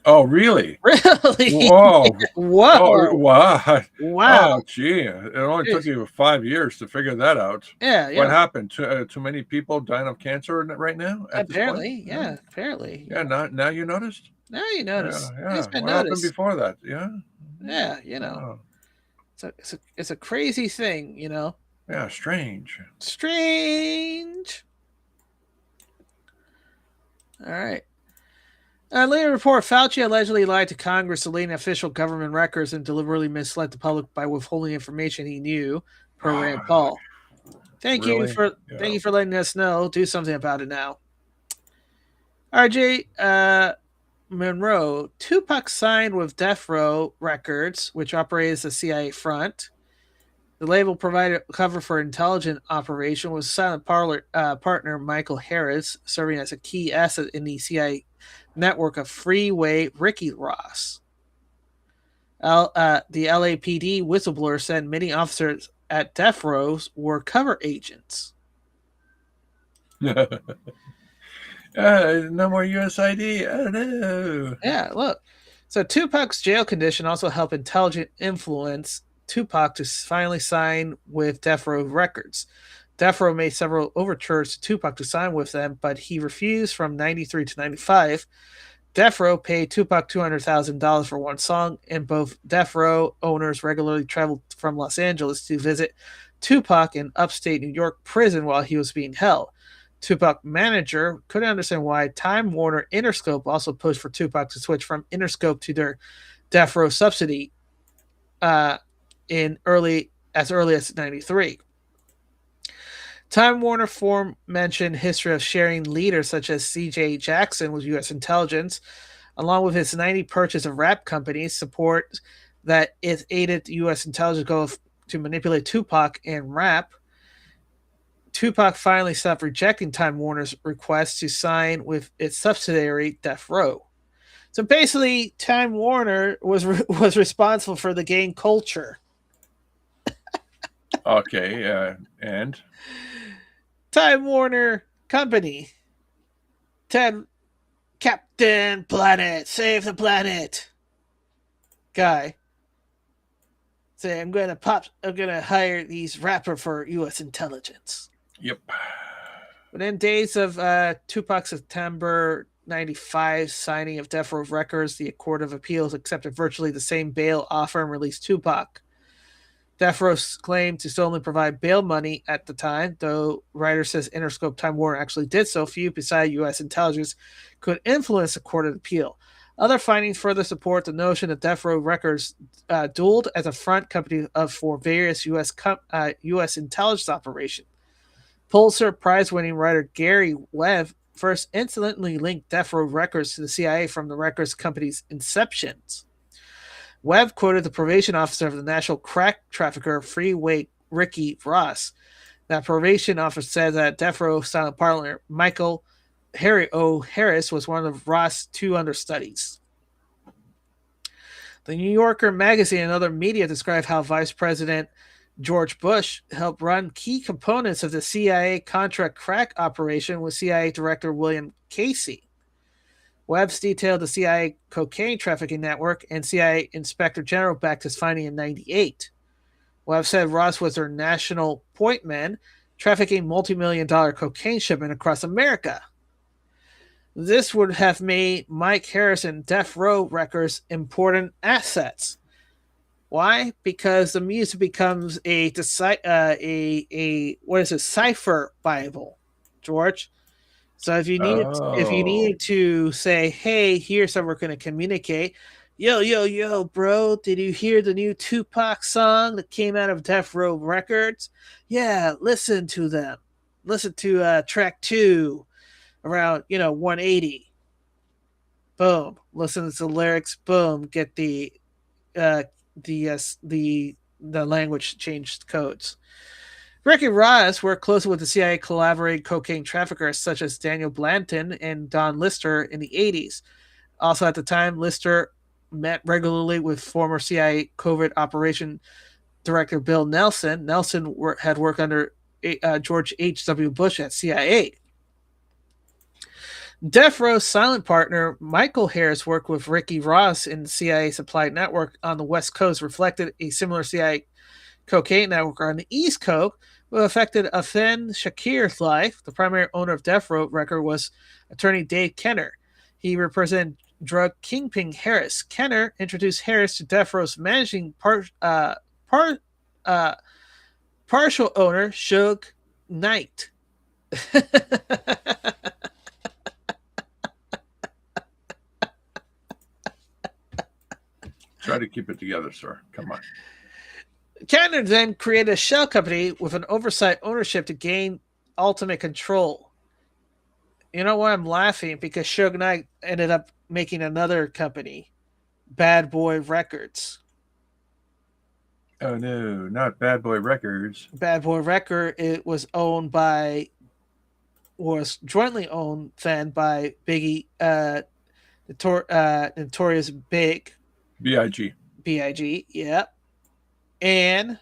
Oh, really? Really? Whoa. Whoa. Oh, wow. Wow. Oh, gee. It only took you 5 years to figure that out. Yeah. What happened? Too many people dying of cancer right now? Apparently. Yeah. Apparently. Yeah. Now you noticed? Now you notice. Yeah. It's been What noticed. happened before that? Yeah. Yeah. Oh. It's a crazy thing, Yeah. Strange. All right. Later report, Fauci allegedly lied to Congress, deleting official government records and deliberately misled the public by withholding information he knew, per Rand Paul. Thank you for letting us know. Do something about it now. RJ Monroe, Tupac signed with Death Row Records, which operates the CIA front. The label provided cover for intelligent operation was silent partner Michael Harris, serving as a key asset in the CIA network of Freeway Ricky Ross. The LAPD whistleblower said many officers at Death Row were cover agents. No more USID. Oh, no. Yeah, look. So Tupac's jail condition also helped intelligent influence Tupac to finally sign with Death Row Records. Death Row made several overtures to Tupac to sign with them, but he refused from 93 to 95. Death Row paid Tupac $200,000 for one song, and both Death Row owners regularly traveled from Los Angeles to visit Tupac in upstate New York prison while he was being held. Tupac manager couldn't understand why Time Warner Interscope also pushed for Tupac to switch from Interscope to their Death Row subsidy as early as 93. Time Warner mentioned history of sharing leaders such as C.J. Jackson with U.S. intelligence, along with his 90 purchase of rap companies, support that it aided U.S. intelligence goal to manipulate Tupac and rap. Tupac finally stopped rejecting Time Warner's request to sign with its subsidiary Death Row. So basically, Time Warner was responsible for the gang culture. Okay, and Time Warner Company. Captain Planet, save the planet. Guy. Say, I'm gonna hire these rapper for U.S. intelligence. Yep. Within days of Tupac's September 95 signing of Death Row Records, the Court of Appeals accepted virtually the same bail offer and released Tupac. Death Row claimed to still only provide bail money at the time, though Ryder says Interscope Time Warner actually did so. Few beside U.S. intelligence could influence the court of appeal. Other findings further support the notion that Death Row Records dueled as a front company for various U.S. intelligence operations. Pulitzer Prize-winning writer Gary Webb first incidentally linked Death Row Records to the CIA from the records company's inceptions. Webb quoted the probation officer of the national crack trafficker Freeway Ricky Ross. That probation officer said that Death Row silent partner Michael Harry O. Harris was one of Ross' 2 understudies. The New Yorker magazine and other media describe how Vice President George Bush helped run key components of the CIA contract crack operation with CIA Director William Casey. Webb's detailed the CIA cocaine trafficking network, and CIA Inspector General backed his finding in 1998. Webb said Ross was their national point man, trafficking multi-million-dollar cocaine shipment across America. This would have made Mike Harris and Death Row Records important assets. Why? Because the music becomes a cipher Bible, George. So if you needed to say, hey, here's how we're going to communicate. Yo, bro, did you hear the new Tupac song that came out of Death Row Records? Yeah, listen to them. Listen to track 2 around 180. Boom. Listen to the lyrics. Boom. Get the language changed codes. Ricky Ross worked closely with the CIA collaborating cocaine traffickers such as Daniel Blanton and Don Lister in the 80s. Also at the time, Lister met regularly with former CIA covert operation director Bill Nelson. Nelson had worked under George H.W. Bush at CIA. Death Row's silent partner Michael Harris worked with Ricky Ross in the CIA supply network on the West Coast, reflected a similar CIA cocaine network on the East Coast, which affected Afin Shakir's life. The primary owner of Death Row Record was attorney Dave Kenner. He represented drug kingpin Harris. Kenner introduced Harris to Death Row's managing partial owner, Suge Knight. Try to keep it together, sir. Come on. Kenner then created a shell company with an oversight ownership to gain ultimate control. You know why I'm laughing? Because Suge Knight ended up making another company, Bad Boy Records. Oh no, not Bad Boy Records. Bad Boy Record, it was jointly owned then by Biggie, Notorious Big. B.I.G. B.I.G., yeah. And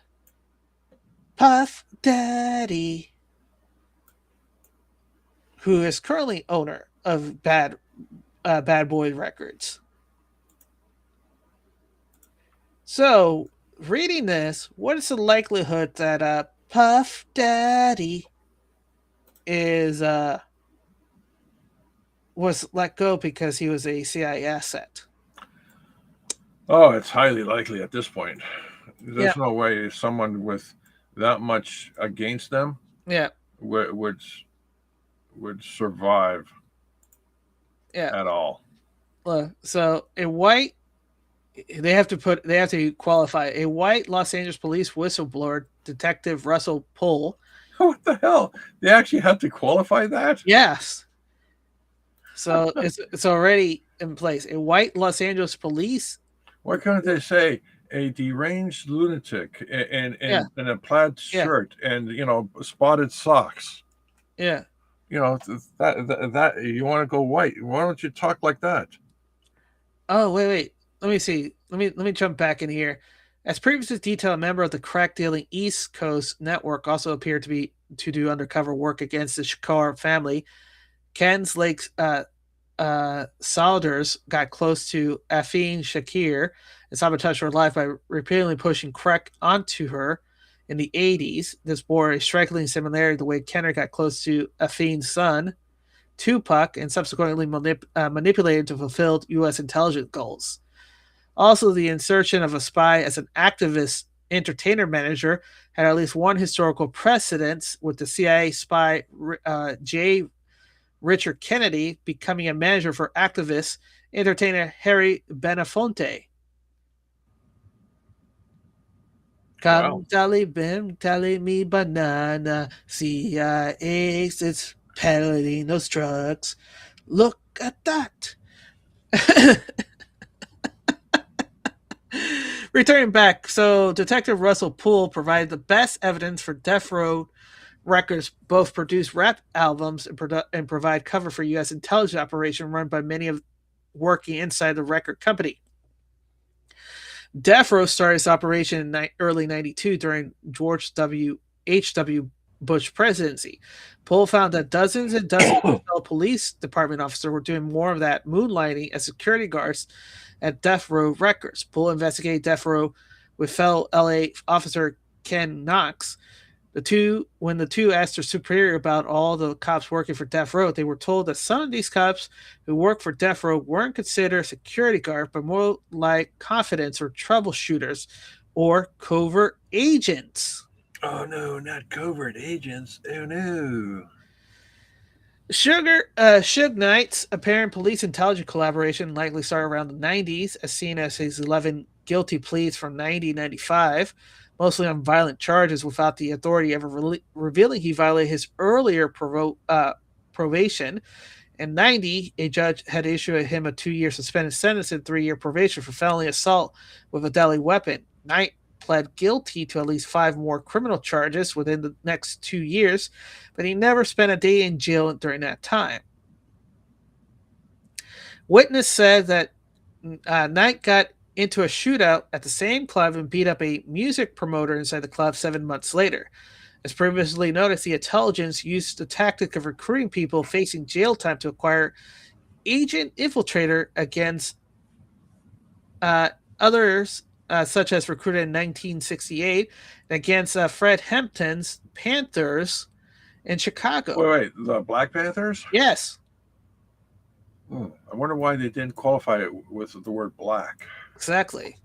Puff Daddy, who is currently owner of Bad Boy Records. So, reading this, what is the likelihood that Puff Daddy was let go because he was a CIA asset? Oh, it's highly likely at this point. There's no way someone with that much against them would survive at all. So a white, they have to qualify a white Los Angeles police whistleblower, Detective Russell Pohl. What the hell? They actually have to qualify that? Yes. So it's already in place. A white Los Angeles police. Why couldn't they say a deranged lunatic in a plaid shirt and spotted socks? Yeah. That you want to go white? Why don't you talk like that? Oh wait. Let me see. Let me jump back in here. As previously detailed, a member of the crack dealing East Coast network also appeared to do undercover work against the Shakar family. Ken's Lake Solders got close to Afin Shakir and sabotaged her life by repeatedly pushing crack onto her in the 80s. This bore a striking similarity to the way Kenner got close to Afin's son, Tupac, and subsequently manipulated to fulfill U.S. intelligence goals. Also, the insertion of a spy as an activist entertainer manager had at least one historical precedence, with the CIA spy J. Richard Kennedy becoming a manager for activist entertainer Harry Belafonte. Come, Tally Bim, tally me banana. CIA, it's peddling those drugs. Look at that. Returning back, so Detective Russell Poole provided the best evidence for Death Row Records both produce rap albums and provide cover for U.S. intelligence operation run by many of working inside the record company. Death Row started its operation in early '92 during George H.W. Bush presidency. Poole found that dozens and dozens of police department officers were doing more of that moonlighting as security guards at Death Row Records. Poole investigated Death Row with fellow LA officer Ken Knox. When the two asked their superior about all the cops working for Death Row, they were told that some of these cops who worked for Death Row weren't considered security guard, but more like confidence or troubleshooters or covert agents. Oh no, not covert agents. Oh no. Suge Knight's apparent police intelligence collaboration likely started around the 90s, as seen as his 11 guilty pleas from 1995. Mostly on violent charges, without the authority ever revealing he violated his earlier probation. In 90, a judge had issued him a 2-year suspended sentence and 3-year probation for felony assault with a deadly weapon. Knight pled guilty to at least 5 more criminal charges within the next 2 years, but he never spent a day in jail during that time. Witness said that Knight got into a shootout at the same club and beat up a music promoter inside the club 7 months later. As previously noticed, the intelligence used the tactic of recruiting people facing jail time to acquire agent infiltrator against others, such as recruited in 1968 against Fred Hampton's Panthers in Chicago. Wait, the Black Panthers? Yes. I wonder why they didn't qualify it with the word black. Exactly.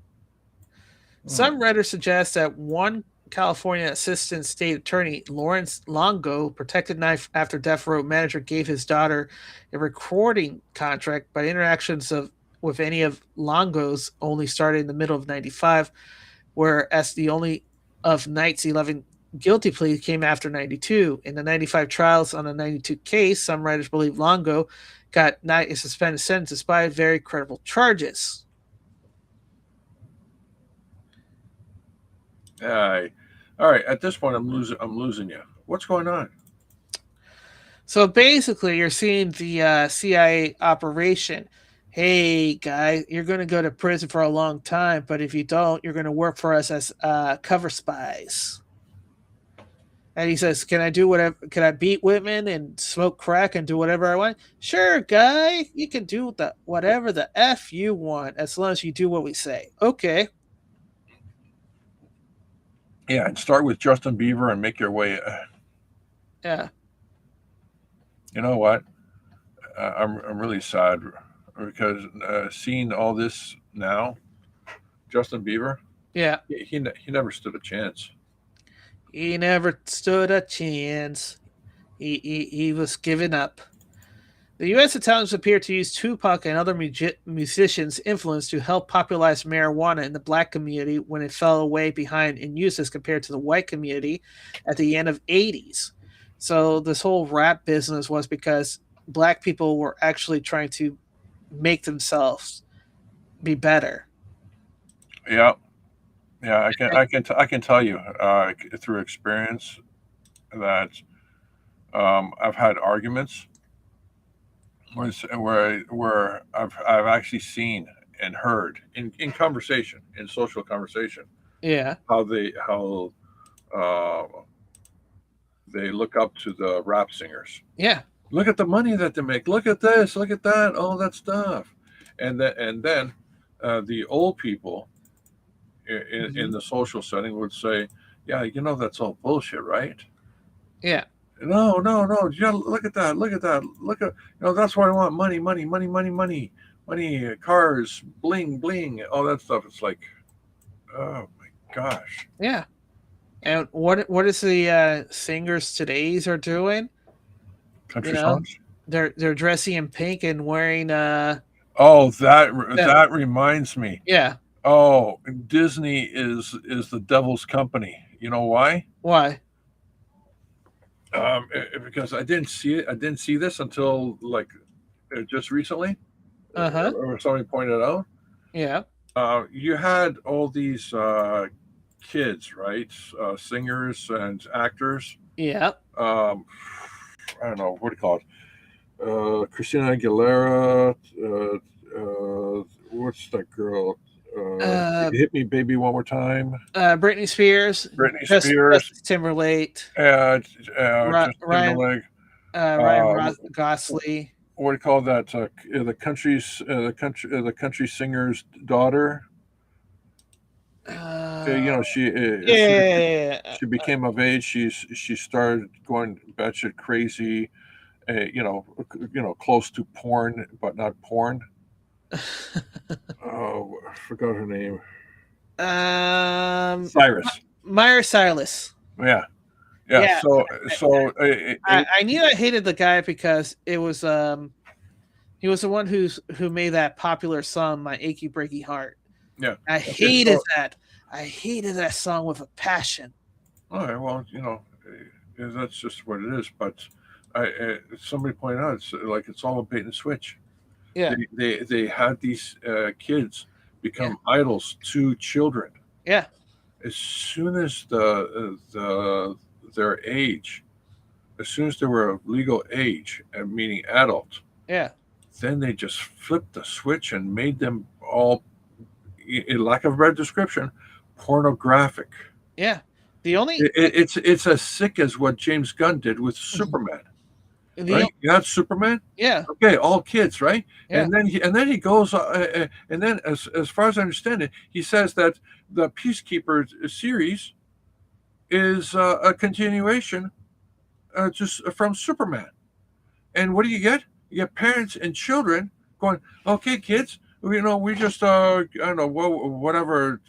Some Redditors suggest that one California assistant state attorney, Lawrence Longo, protected Knife after Death Row manager gave his daughter a recording contract, but interactions with any of Longo's only started in the middle of '95, whereas the only of Knight's 11 guilty pleas came after '92. In the '95 trials on the '92 case, some writers believe Longo got Knight a suspended sentence despite very credible charges. All right. At this point, I'm losing you. What's going on? So basically, you're seeing the CIA operation. Hey, guy, you're going to go to prison for a long time, but if you don't, you're going to work for us as cover spies. And he says, "Can I do whatever? Can I beat women and smoke crack and do whatever I want?" Sure, guy, you can do whatever the F you want as long as you do what we say. Okay. Yeah, and start with Justin Bieber and make your way. Yeah. You know what? I'm really sad because seeing all this now, Justin Bieber. Yeah. He never stood a chance. He never stood a chance. He was giving up. The U.S. intelligence appeared to use Tupac and other musicians' influence to help popularize marijuana in the black community when it fell away behind in use as compared to the white community at the end of '80s. So this whole rap business was because black people were actually trying to make themselves be better. Yeah, I can tell you through experience that I've had arguments where I've actually seen and heard in conversation, in social conversation, Yeah. how they look up to the rap singers. Yeah. Look at the money that they make. Look at this. Look at that. All that stuff, and then the old people in the social setting would say, "Yeah, that's all bullshit, right?" Yeah. No. Yeah, look at that. Look at that. Look at that's what I want. Money, cars, bling, bling, all that stuff. It's like, oh my gosh. Yeah. And what is the singers today's are doing? Country songs? They're dressing in pink and wearing Oh, that reminds me. yeah. Oh, Disney is the devil's company. You know why? Why? Because I didn't see it. I didn't see this until like just recently, Uh-huh. or somebody pointed out. Yeah. You had all these kids, right? Singers and actors. Yeah. I don't know what do you call it. Christina Aguilera. What's that girl? Uh Hit Me, Baby, One More Time. Britney Spears, Britney Spears. Justin Timberlake, Justin Ryan Timberlake. Gosling. What do you call that? The country singer's daughter. She as soon as Yeah. she became of age, she started going batshit crazy. Close to porn, but not porn. Oh, I forgot her name. Cyrus. Myra Silas. Yeah. Yeah. So I knew I hated the guy because it was he was the one who made that popular song "My Achy Breaky Heart." yeah. I hated that. I hated that song with a passion. All right. Well, that's just what it is. But somebody pointed out it's all a bait and switch. Yeah. They had these kids become idols to children. Yeah. As soon as their age, as soon as they were of legal age, meaning adult, Yeah. then they just flipped the switch and made them all, in lack of a better description, pornographic. Yeah. The only It's as sick as what James Gunn did with Superman. Right? You had Superman. Yeah. Okay, all kids, right? Yeah. And then he goes, and then as far as I understand it, he says that the Peacekeeper series is a continuation just from Superman. And what do you get? You get parents and children going, okay, kids, we just I don't know whatever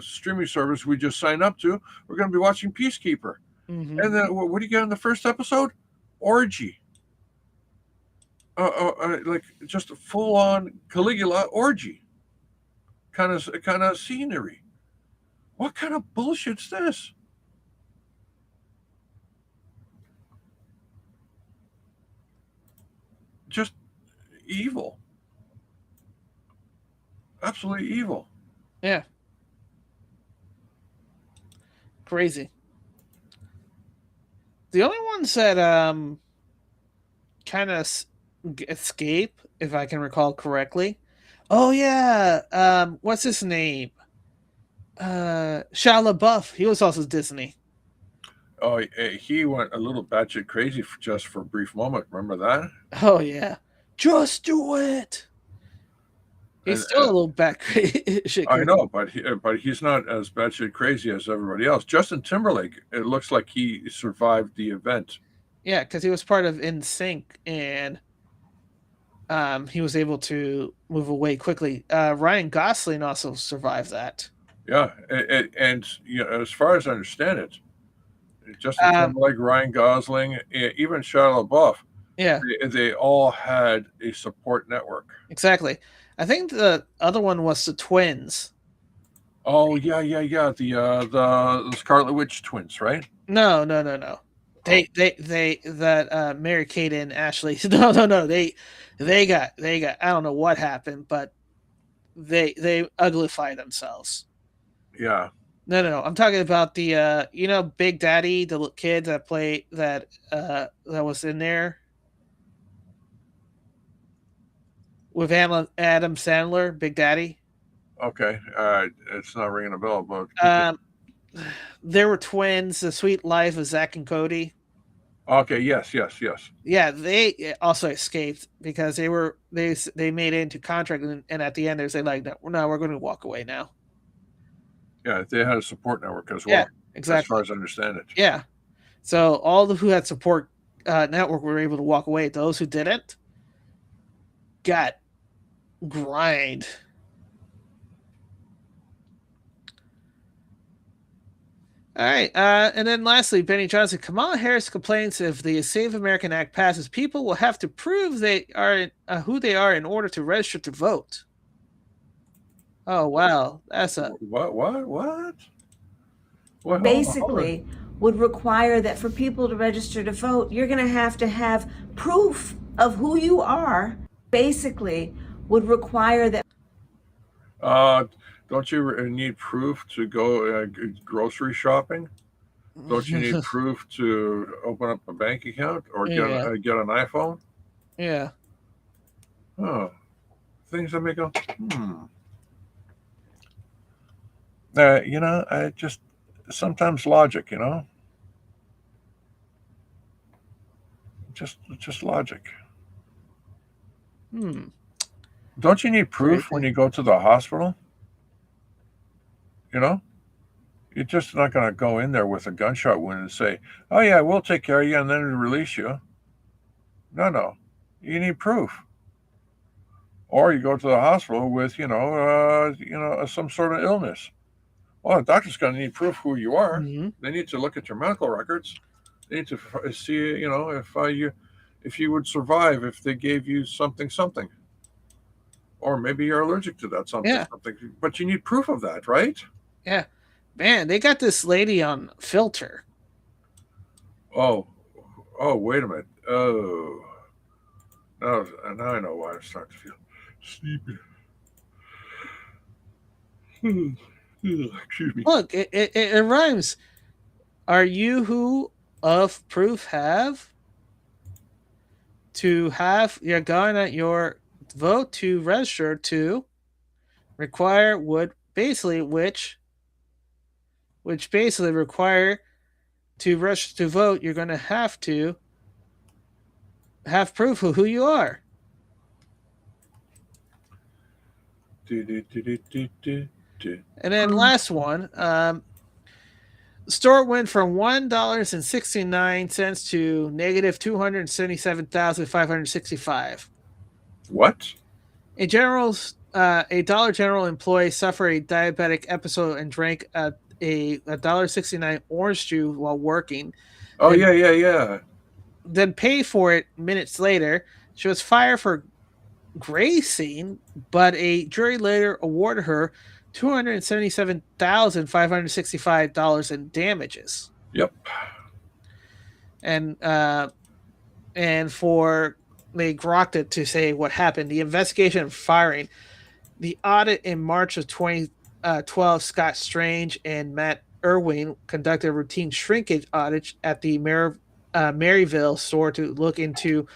streaming service we just signed up to. We're going to be watching Peacekeeper, Mhm. and then what do you get in the first episode? Orgy. Like just a full-on Caligula orgy kind of scenery. What kind of bullshit's this? Just evil. Absolutely evil. Yeah. Crazy. The only ones that kind of escape, if I can recall correctly. Oh yeah, what's his name? Shia LaBeouf. He was also Disney. Oh, he went a little batshit crazy just for a brief moment. Remember that? Oh yeah, just do it. He's And, still a little bat crazy. I know, but he's not as batshit crazy as everybody else. Justin Timberlake, it looks like he survived the event. Yeah, because he was part of NSYNC and he was able to move away quickly. Ryan Gosling also survived that. Yeah, and as far as I understand it, Justin Timberlake, Ryan Gosling, even Shia LaBeouf, Yeah, they all had a support network. exactly. I think the other one was the twins. Oh yeah. The Scarlet Witch twins, right? No. They that Mary Kate and Ashley. No. They got I don't know what happened, but they uglified themselves. Yeah. No. I'm talking about the Big Daddy, the kid that that was in there with Adam Sandler, Big Daddy. Okay. It's not ringing a bell, but There were twins, The Sweet Life of Zach and Cody. okay. Yes. Yeah, they also escaped because they made it into contract, and at the end they say like, no, we're going to walk away now. Yeah, they had a support network as well. Yeah, exactly. As far as I understand it. Yeah, so all who had support network were able to walk away. Those who didn't got grind. All right. And then lastly, Benny Johnson. Kamala Harris complains if the Save American Act passes, people will have to prove they are who they are in order to register to vote. Oh wow, that's a What? Basically would require that for people to register to vote, you're going to have proof of who you are. Basically would require that. Don't you need proof to go grocery shopping? Don't you need proof to open up a bank account or get an iPhone? Yeah. Oh, things that make a I just sometimes logic, just logic. Don't you need proof when you go to the hospital? You're just not going to go in there with a gunshot wound and say, "Oh yeah, we'll take care of you," and then release you. No, you need proof. Or you go to the hospital with, some sort of illness. Well, the doctor's going to need proof who you are. Mm-hmm. They need to look at your medical records. They need to see, if you would survive if they gave you something, or maybe you're allergic to that something. But you need proof of that, right? Yeah, man, they got this lady on Filter. Oh, wait a minute. Oh, now I know why I'm starting to feel sleepy. Excuse me. Look, it rhymes. Are you who of proof have to have your gun at your vote to register to require would basically which basically require to register to vote, you're going to have proof of who you are. And then last one, store went from $1.69 to negative $277,565. What? A Dollar General employee suffered a diabetic episode and drank a $1.69 orange juice while working. Oh, yeah. Then pay for it minutes later. She was fired for grazing, but a jury later awarded her $277,565 in damages. Yep. And for they grokked it to say what happened. The investigation and firing, the audit in March of 2012, Scott Strange and Matt Irwin conducted a routine shrinkage audit at the Maryville store to look into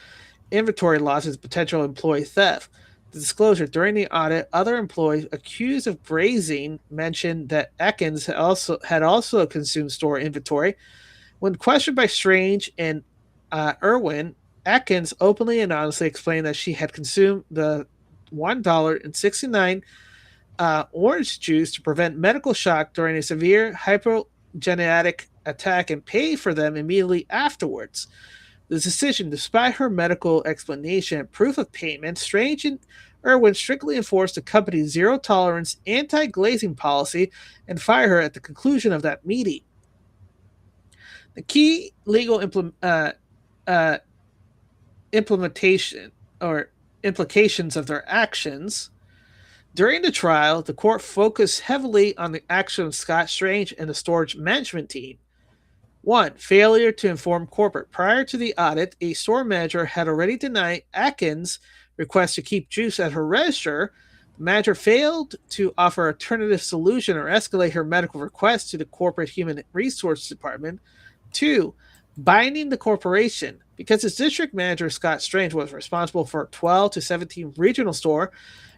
inventory losses, potential employee theft. The disclosure during the audit, other employees accused of grazing mentioned that Ekins had also consumed store inventory. When questioned by Strange and Irwin, Atkins openly and honestly explained that she had consumed the $1.69 orange juice to prevent medical shock during a severe hypogenetic attack and paid for them immediately afterwards. The decision, despite her medical explanation and proof of payment, Strange and Irwin strictly enforced the company's zero-tolerance anti-glazing policy and fired her at the conclusion of that meeting. The key legal implementation or implications of their actions. During the trial, the court focused heavily on the action of Scott Strange and the storage management team. 1. Failure to inform corporate. Prior to the audit, a store manager had already denied Atkins' request to keep juice at her register. The manager failed to offer an alternative solution or escalate her medical request to the corporate human resources department. 2. Binding the corporation. Because its district manager, Scott Strange, was responsible for 12 to 17 regional store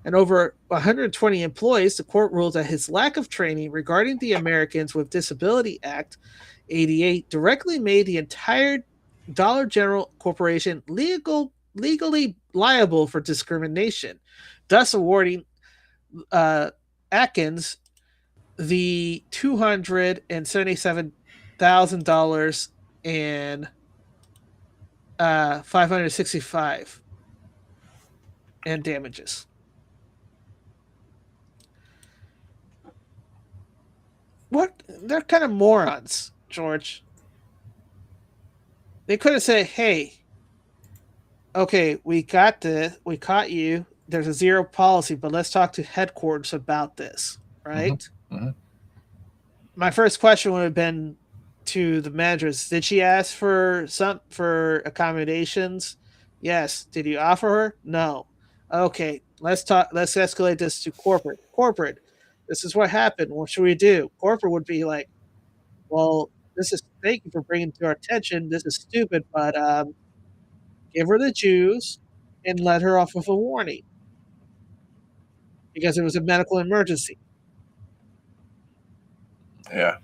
and over 120 employees, the court ruled that his lack of training regarding the Americans with Disability Act 88 directly made the entire Dollar General Corporation legally liable for discrimination, thus awarding Atkins the $277,000 and $565 and damages. they're kind of morons, George. They could have said, "Hey, okay, we got this. We caught you. There's a zero policy, but let's talk to headquarters about this." Right? Mm-hmm. My first question would have been to the managers: did she ask for accommodations? Yes. Did you offer her? No. Okay, let's talk. Let's escalate this to corporate. Corporate, this is what happened. What should we do? Corporate would be like, well, this is thank you for bringing it to our attention. This is stupid, but give her the Jews and let her off with a warning because it was a medical emergency. Yeah.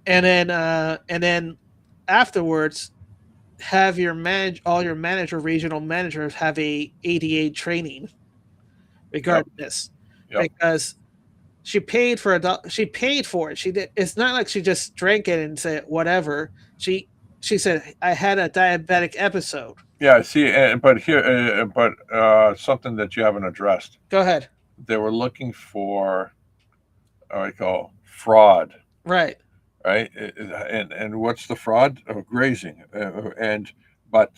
And then afterwards, have all your regional managers have a ADA training regarding this, because she paid for she paid for it. She did. It's not like she just drank it and said whatever. She said, I had a diabetic episode. Yeah. See, but something that you haven't addressed. Go ahead. They were looking for what I call fraud. Right. Right. And what's the fraud? Grazing. But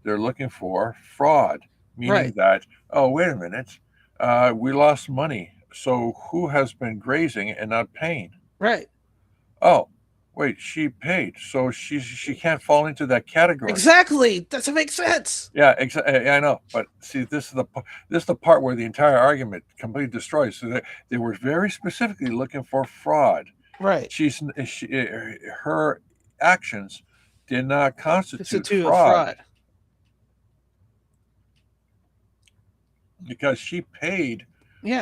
they're looking for fraud, meaning that, oh, wait a minute, we lost money. So who has been grazing and not paying? Right. Oh, wait, she paid, so she can't fall into that category. Exactly. Doesn't make sense. Yeah, exactly. I know, but see, this is the part where the entire argument completely destroys. So they were very specifically looking for fraud. Right. Her actions did not constitute fraud. Because she paid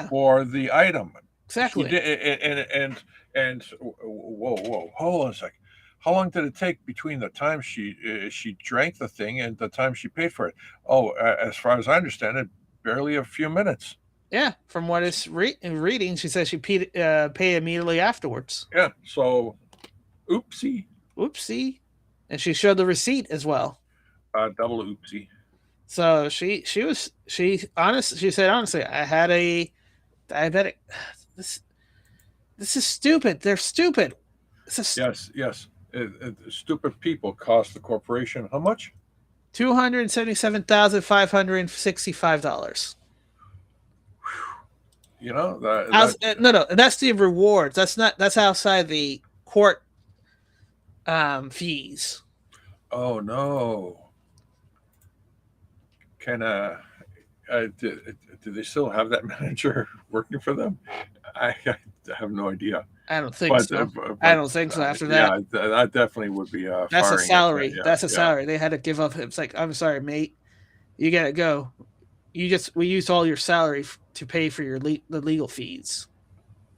for the item. Exactly. She did, and whoa, hold on a second. How long did it take between the time she drank the thing and the time she paid for it? Oh, as far as I understand it, barely a few minutes. Yeah, from what it's reading, she says she paid immediately afterwards. Yeah, so oopsie, and she showed the receipt as well. Double oopsie. So she said honestly, I had a diabetic. This is stupid. They're stupid. Yes. Stupid people cost the corporation how much? $277,565. You know no, that's the rewards. That's outside the court fees. Oh no. Do they still have that manager working for them? I have no idea. I don't think so. I don't think so. After that, yeah, that definitely would be. That's a salary. That's a salary. They had to give up. It's like, I'm sorry, mate, you gotta go. We used all your salary to pay for the legal fees.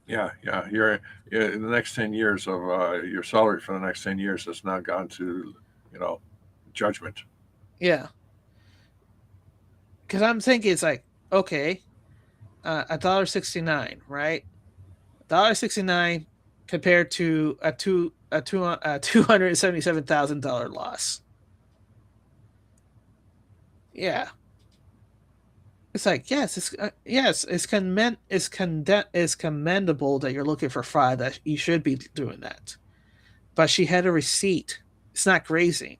Yeah. You're in the next 10 years of your salary for the next 10 years has now gone to judgment. Yeah. Because I'm thinking it's like, okay, $1.69, right? $1.69 compared to a $277,000 loss. Yeah, it's like it's commendable that you're looking for fraud. That you should be doing that, but she had a receipt. It's not grazing.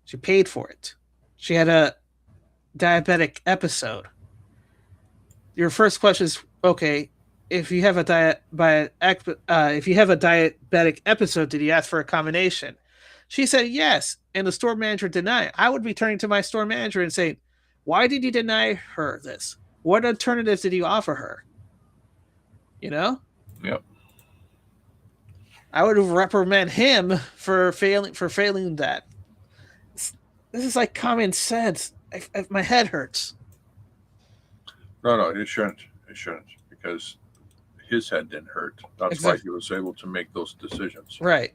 She paid for it. She had a diabetic episode. Your first question is, okay, if you have a diabetic episode, did you ask for a accommodation? She said yes, and the store manager denied. I would be turning to my store manager and saying, why did you deny her this? What alternatives did you offer her? Yep. I would reprimand him for failing that. This is like common sense. My head hurts. No, it shouldn't. It shouldn't, because his head didn't hurt. That's why he was able to make those decisions. Right.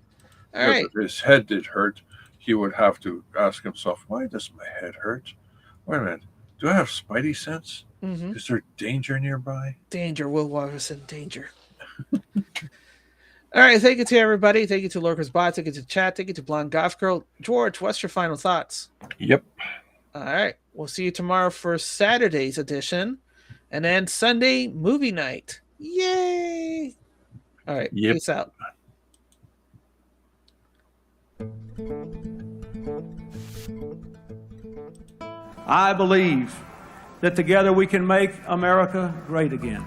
All right. If his head did hurt, he would have to ask himself, why does my head hurt? Wait a minute. Do I have spidey sense? Mm-hmm. Is there danger nearby? Danger, Will Watterson, danger. All right, thank you to everybody. Thank you to Lurker's Bot. Thank you to chat. Thank you to Blonde Golf Girl. George, what's your final thoughts? Yep. All right, we'll see you tomorrow for Saturday's edition, and then Sunday movie night. Yay! All right, peace out. I believe that together we can make America great again.